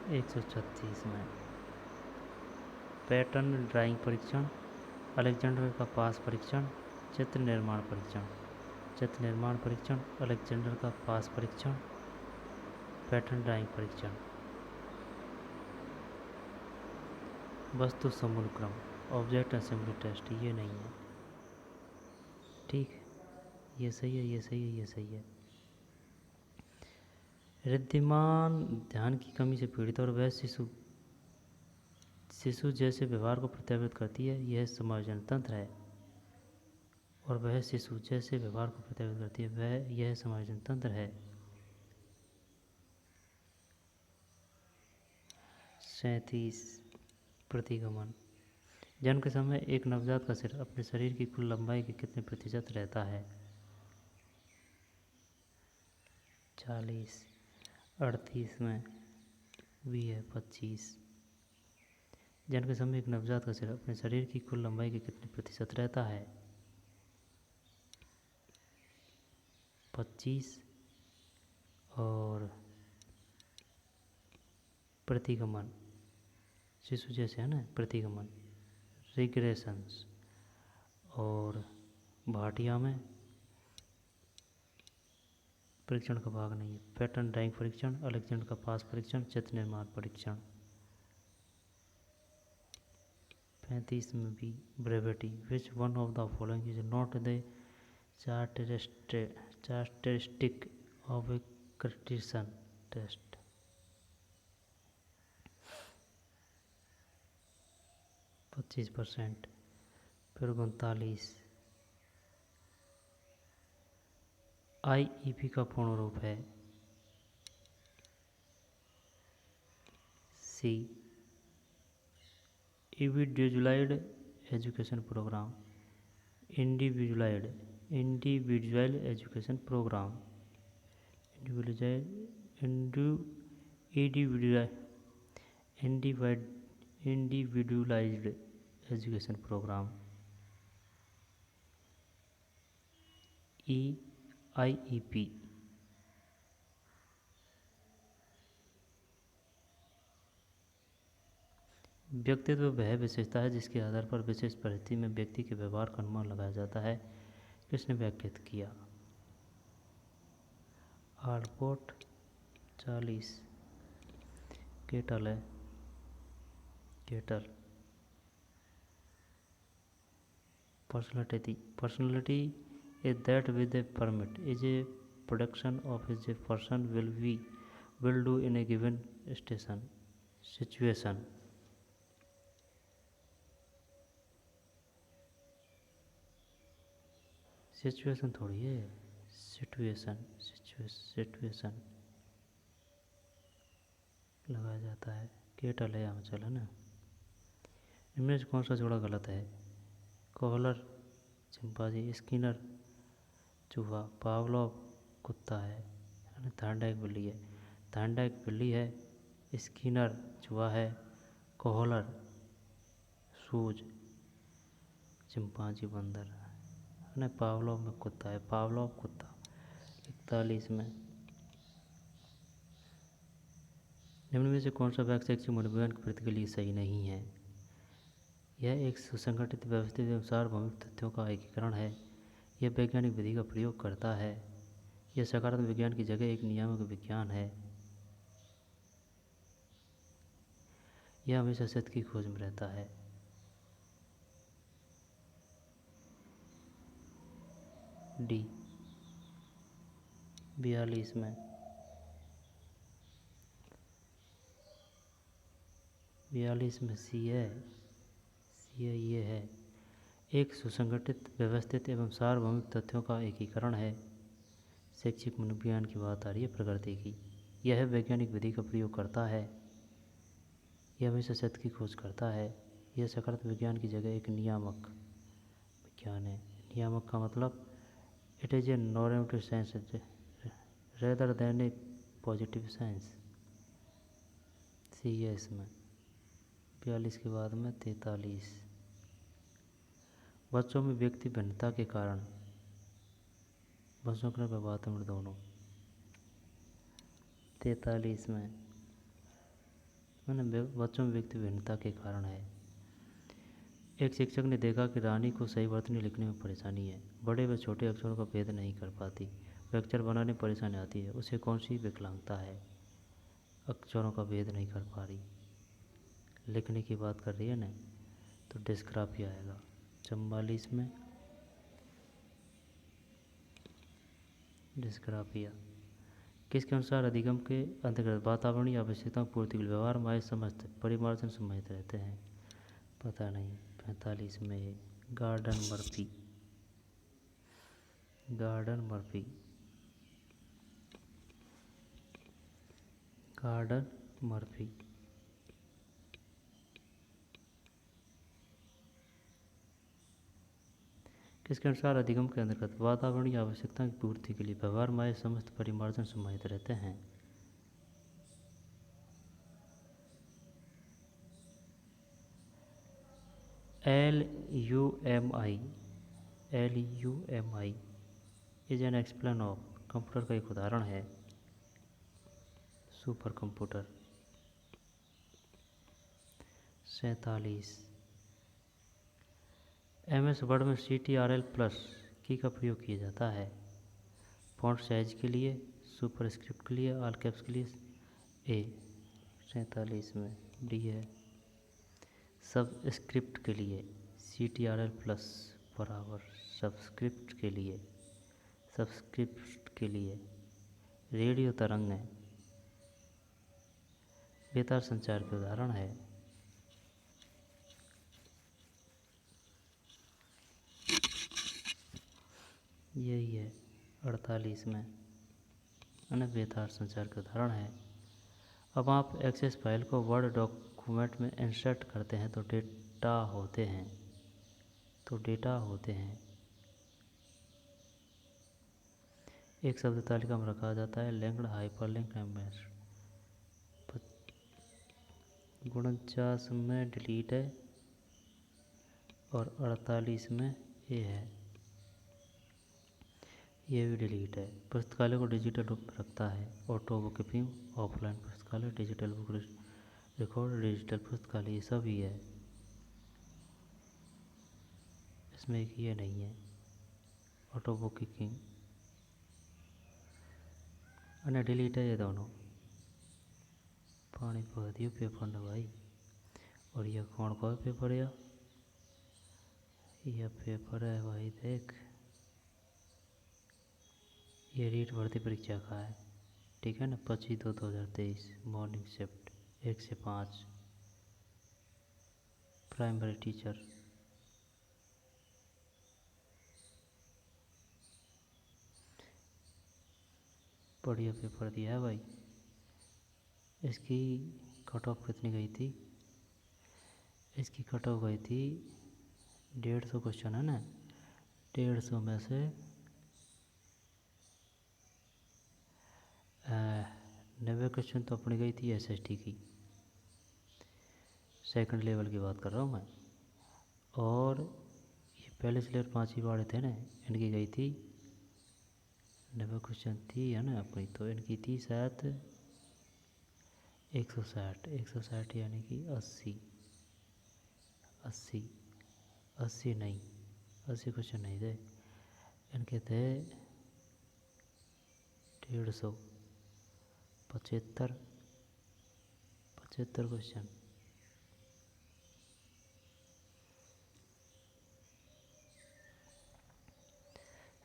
एक 136 में पैटर्न ड्राइंग परीक्षण, अलेक्जेंडर का पास परीक्षण, चित्र निर्माण परीक्षण। चित्र निर्माण परीक्षण, अलेक्जेंडर का पास परीक्षण, पैटर्न ड्राइंग परीक्षण। वस्तु समूहक्रम, ऑब्जेक्ट असेंबली टेस्ट, ये नहीं है। ठीक, ये सही है, ये सही है, ये सही है। रिद्धिमान ध्यान की कमी से पीड़ित और वह शिशु जैसे व्यवहार को प्रत्यावर्तित करती है, यह समायोजन तंत्र है। और वह शिशु जैसे व्यवहार को प्रत्यावर्तित करती है, वह यह समायोजन तंत्र है। 37 प्रतिगमन। जन्म के समय एक नवजात का सिर अपने शरीर की कुल लंबाई के कितने प्रतिशत रहता है? 40। 38 में भी है 25। जन्म के समय एक नवजात का सिर अपने शरीर की कुल लंबाई के कितने प्रतिशत रहता है? 25। और प्रतिगमन शिशु जैसे है ना, प्रतिगमन रिग्रेशंस। और भाटिया में परीक्षण का भाग नहीं है। पैटर्न ड्राइंग परीक्षण, अलेक्जेंडर का पास परीक्षण, चित्र निर्माण परीक्षण। 35 में भी brevity. Which one of the following is not the characteristic of a criterion test? %25। फिर 39 IEP का पूर्ण रूप है? C individualized education program, individual education program, individualized education program, IEP। व्यक्तित्व वह विशेषता है जिसके आधार पर विशेष परिस्थिति में व्यक्ति के व्यवहार का अनुमान लगाया जाता है। किसने व्याख्यात किया? आल्पोर्ट। 40 केटल है, kettle. Personality is that with A permit is a production of is a person will do in A given situation. Situation थोड़ी है, सिचुएशन सिचुएशन लगाया जाता है। केटल है यहाँ चला ना। इनमें से कौन सा जोड़ा गलत है? कोहलर चिंपांजी, स्किनर चूहा, पावलोव कुत्ता है, थार्नडाइक बिल्ली है। थार्नडाइक बिल्ली है, स्किनर चूहा है, कोहलर सूज, चिंपांजी बंदर है, पावलोव में कुत्ता है, पावलोव कुत्ता। 41 में निम्न में से कौन सा वाक्य शैक्षिक मनोविज्ञान की प्रति के लिए सही नहीं है? यह एक सुसंगठित व्यवस्थित एवं सार्वभौमिक तथ्यों का एकीकरण है। यह वैज्ञानिक विधि का प्रयोग करता है। यह सकारात्मक विज्ञान की जगह एक नियामक विज्ञान है। यह हमेशा सत्य की खोज में रहता है। डी। 42 में 42 में सी है। ये है एक सुसंगठित व्यवस्थित एवं सार्वभौमिक तथ्यों का एकीकरण है। शैक्षिक मनोविज्ञान की बात आ रही है प्रकृति की। यह वैज्ञानिक विधि का प्रयोग करता है। यह हमेशा सत्य की खोज करता है। यह सकारात्मक विज्ञान की जगह एक नियामक विज्ञान है। नियामक का मतलब it is a normative science rather than a positive science. C है इसमें। 42 के बाद में 43 बच्चों में व्यक्ति भिन्नता के कारण बच्चों के वातावरण दोनों। 43 में मैंने बच्चों में व्यक्ति भिन्नता के कारण है। एक शिक्षक ने देखा कि रानी को सही वर्तनी लिखने में परेशानी है। बड़े व छोटे अक्षरों का भेद नहीं कर पाती। वह अक्षर बनाने में परेशानी आती है। उसे कौन सी विकलांगता है? अक्षरों का भेद नहीं कर पा रही। लिखने की बात कर रही है ना, तो डिस्ग्राफिया आएगा। 44 में डिस्ग्राफिया किसके अनुसार अधिगम के अंतर्गत वातावरणीय आवश्यकताओं की पूर्ति के लिए व्यवहार में समस्त परिमार्जन सम्मिलित रहते हैं? पता नहीं। 45 में garden Murphy. Garden Murphy garden Murphy किसके अनुसार अधिगम के अंतर्गत वातावरणीय आवश्यकता की पूर्ति के लिए व्यवहार में समस्त परिमार्जन सम्मिलित रहते हैं? LUMI is an explain of computer का एक उदाहरण है। Super computer. 47 MS वर्ड में CTRL+ की का प्रयोग किया जाता है। फॉन्ट साइज के लिए, सुपर स्क्रिप्ट के लिए, ऑल कैप्स के लिए ए। 47 में डी है। सब स्क्रिप्ट के लिए CTRL+ बराबर सबस्क्रिप्ट के लिए, सबस्क्रिप्ट के लिए रेडियो तरंग है, बेतार संचार के उदाहरण है। यही है 48 में बेतार संचार के उदाहरण है। अब आप एक्सेस फाइल को वर्ड डॉक्यूमेंट में इंसर्ट करते हैं तो डेटा होते हैं। एक शब्द तालिका में रखा जाता है। Linked, hyperlink, embed. 49 में डिलीट है और 48 में ये है, ये भी डिलीट है। पुस्तकालय को डिजिटल रूप में रखता है। ऑटो बुक कीपिंग, ऑफलाइन पुस्तकालय, डिजिटल बुक रिकॉर्ड, डिजिटल पुस्तकालय, ये सब ही है। इसमें एक ये नहीं है, ऑटो बुक कीपिंग और डिलीट है ये दोनों। पानी पा दियो पेपर न भाई। और यह कौन का पेपर है? यह पेपर है भाई, देख, ये रीट भर्ती परीक्षा का है, ठीक है ना। 25/2/2023 मॉर्निंग शिफ्ट 1 से 5 प्राइमरी टीचर। बढ़िया पेपर दिया है भाई। इसकी कट ऑफ कितनी गई थी? इसकी कट ऑफ गई थी 150 क्वेश्चन है ना, 150 में से 90 क्वेश्चन तो अपनी गई थी SST की, सेकंड लेवल की बात कर रहा हूँ मैं। और ये पहले से लेकर 5वीं वाले थे ना, इनकी गई थी 90 क्वेश्चन थी है ना अपनी, तो इनकी थी शायद 160 यानी कि 80 80 80 नहीं, 80 क्वेश्चन नहीं थे इनके, थे 150 75 क्वेश्चन।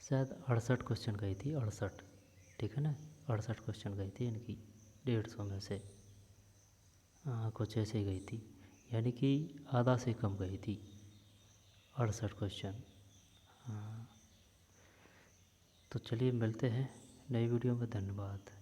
शायद 68 क्वेश्चन गई थी, 68, ठीक है ना, 68 क्वेश्चन गई थी इनकी 150 में से। हाँ कुछ ऐसे ही गई थी, यानी कि आधा से कम गई थी, 68 क्वेश्चन। हाँ तो चलिए मिलते हैं नई वीडियो में, धन्यवाद।